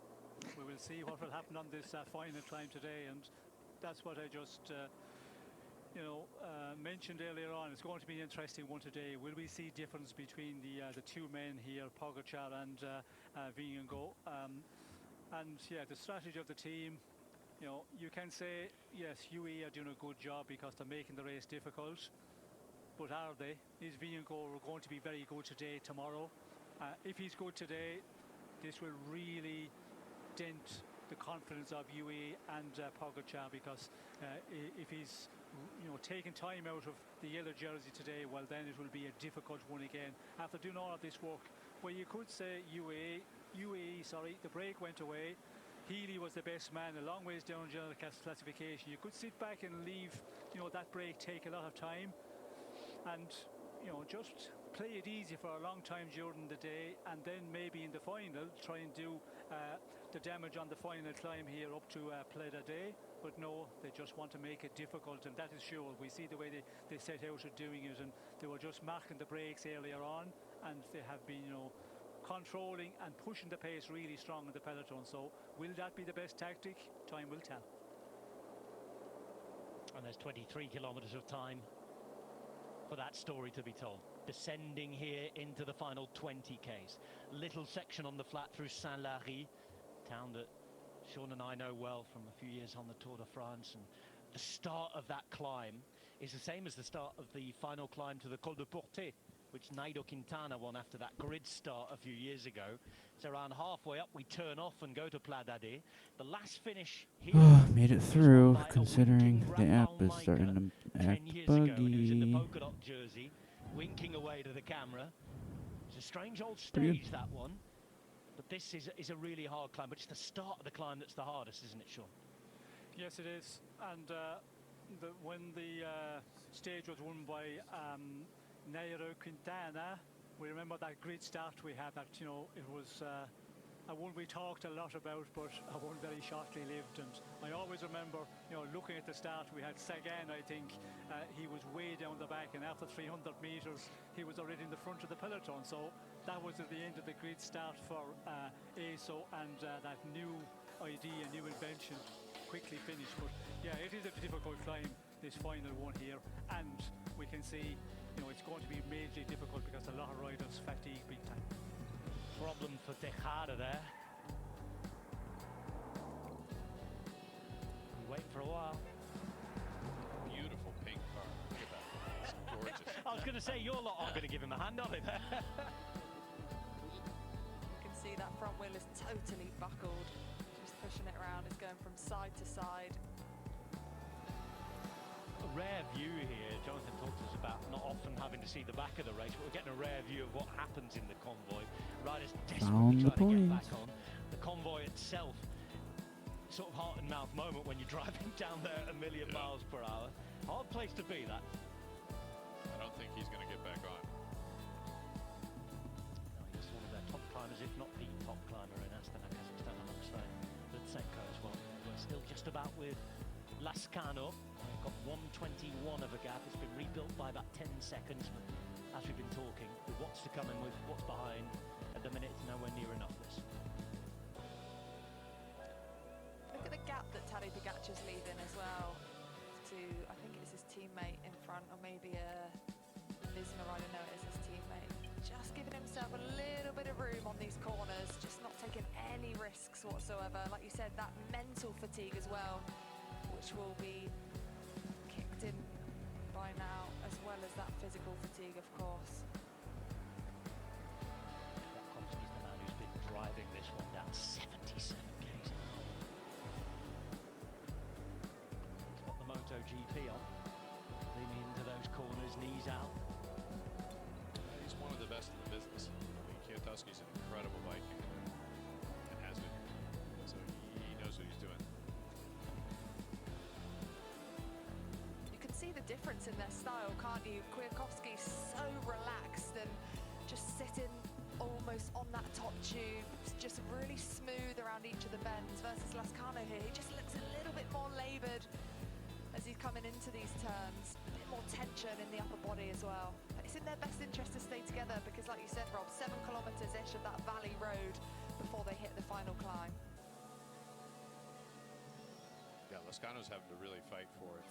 We will see what will happen on this final climb today, and that's what I just mentioned earlier on. It's going to be an interesting one today. Will we see difference between the two men here, Pogacar and Vingegaard? And yeah, the strategy of the team, you know, you can say yes, UAE are doing a good job because they're making the race difficult, but are they? Is Vingegaard going to be very good today, tomorrow? If he's good today, this will really dent the confidence of UAE and Pogacar, because if he's taking time out of the yellow jersey today, well, then it will be a difficult one again. After doing all of this work, well, you could say UAE, the break went away. Healy was the best man, a long ways down general classification. You could sit back and leave, that break take a lot of time, and just play it easy for a long time during the day, and then maybe in the final try and do the damage on the final climb here up to Pla d'Adet. But no, they just want to make it difficult, and that is sure. We see the way they set out at doing it, and they were just marking the brakes earlier on, and they have been controlling and pushing the pace really strong in the peloton. So will that be the best tactic? Time will tell. And there's 23 kilometers of time for that story to be told. Descending here into the final 20 Ks. Little section on the flat through Saint-Lary, town that Sean and I know well from a few years on the Tour de France, and the start of that climb is the same as the start of the final climb to the Col de Portet, which Nairo Quintana won after that grid start a few years ago. So around halfway up we turn off and go to Pla d'Adet. The last finish here made it through, considering the app is starting to act 10 years ago, and he was in the buggy. polka dot jersey, winking away to the camera. It's a strange old stage, that one. But this is a really hard climb, but it's the start of the climb that's the hardest, isn't it, Sean? Yes, it is. And when the stage was won by Nairo Quintana, we remember that great start we had. That it was a one we talked a lot about, but a one very shortly lived. And I always remember, looking at the start, we had Sagan. I think he was way down the back, and after 300 meters, he was already in the front of the peloton. So that was at the end of the great start for ASO, and that new idea, new invention, quickly finished. But yeah, it is a difficult climb, this final one here, and we can see it's going to be majorly difficult because a lot of riders fatigue big time. Problem for Tejada there. Waiting for a while. Beautiful pink car. Look at that. It's gorgeous. I was going to say, your lot aren't going to give him a hand, are they? You can see that front wheel is totally buckled. Just pushing it around. It's going from side to side. A rare view here. Jonathan talked to us about not often having to see the back of the race, but we're getting a rare view of what happens in the convoy. Riders desperately trying to get back on. The convoy itself, sort of heart and mouth moment when you're driving down there at 1,000,000 miles per hour. Hard place to be, that. I don't think he's going to get back on. No, he's one of their top climbers, if not the top climber in Astana, Kazakhstan, alongside Lutsenko as well. We're still just about with Lascano. Got 1:21 of a gap. It's been rebuilt by about 10 seconds. But as we've been talking, with what's to come and with what's behind, at the minute, it's nowhere near enough. This. Look at the gap that Tadej Pogacar's leaving as well. To, I think it's his teammate in front, or maybe a Lisma rider. No, it's his teammate. Just giving himself a little bit of room on these corners, just not taking any risks whatsoever. Like you said, that mental fatigue as well, which will be kicked in by now, as well as that physical fatigue, of course. Kwiatkowski's the man who's been driving this one down 77 k's an hour. He's got the MotoGP on, leaning into those corners, knees out. He's one of the best in the business. I mean, Kwiatkowski's an incredible biker and has been. So he knows what he's doing. See the difference in their style, can't you? Kwiatkowski's so relaxed and just sitting almost on that top tube, just really smooth around each of the bends, versus Lascano here. He just looks a little bit more laboured as he's coming into these turns. A bit more tension in the upper body as well. But it's in their best interest to stay together because, like you said, Rob, 7 kilometres-ish of that valley road before they hit the final climb. Yeah, Lascano's having to really fight for it.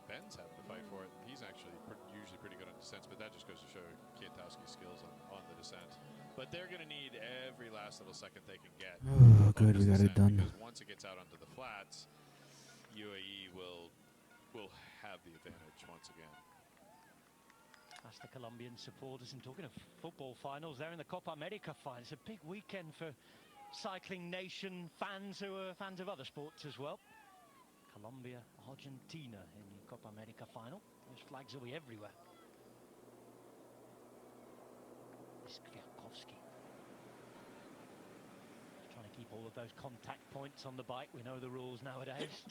Ben's having to fight for it. He's actually usually pretty good on descents, but that just goes to show Kwiatkowski's skills on the descent. But they're going to need every last little second they can get. Oh, good, we got it done. Because once it gets out onto the flats, UAE will have the advantage once again. That's the Colombian supporters. And talking of football finals, they're in the Copa America final. It's a big weekend for Cycling Nation fans who are fans of other sports as well. Colombia, Argentina in the Copa America final. Those flags will be everywhere. This Kwiatkowski. Trying to keep all of those contact points on the bike. We know the rules nowadays.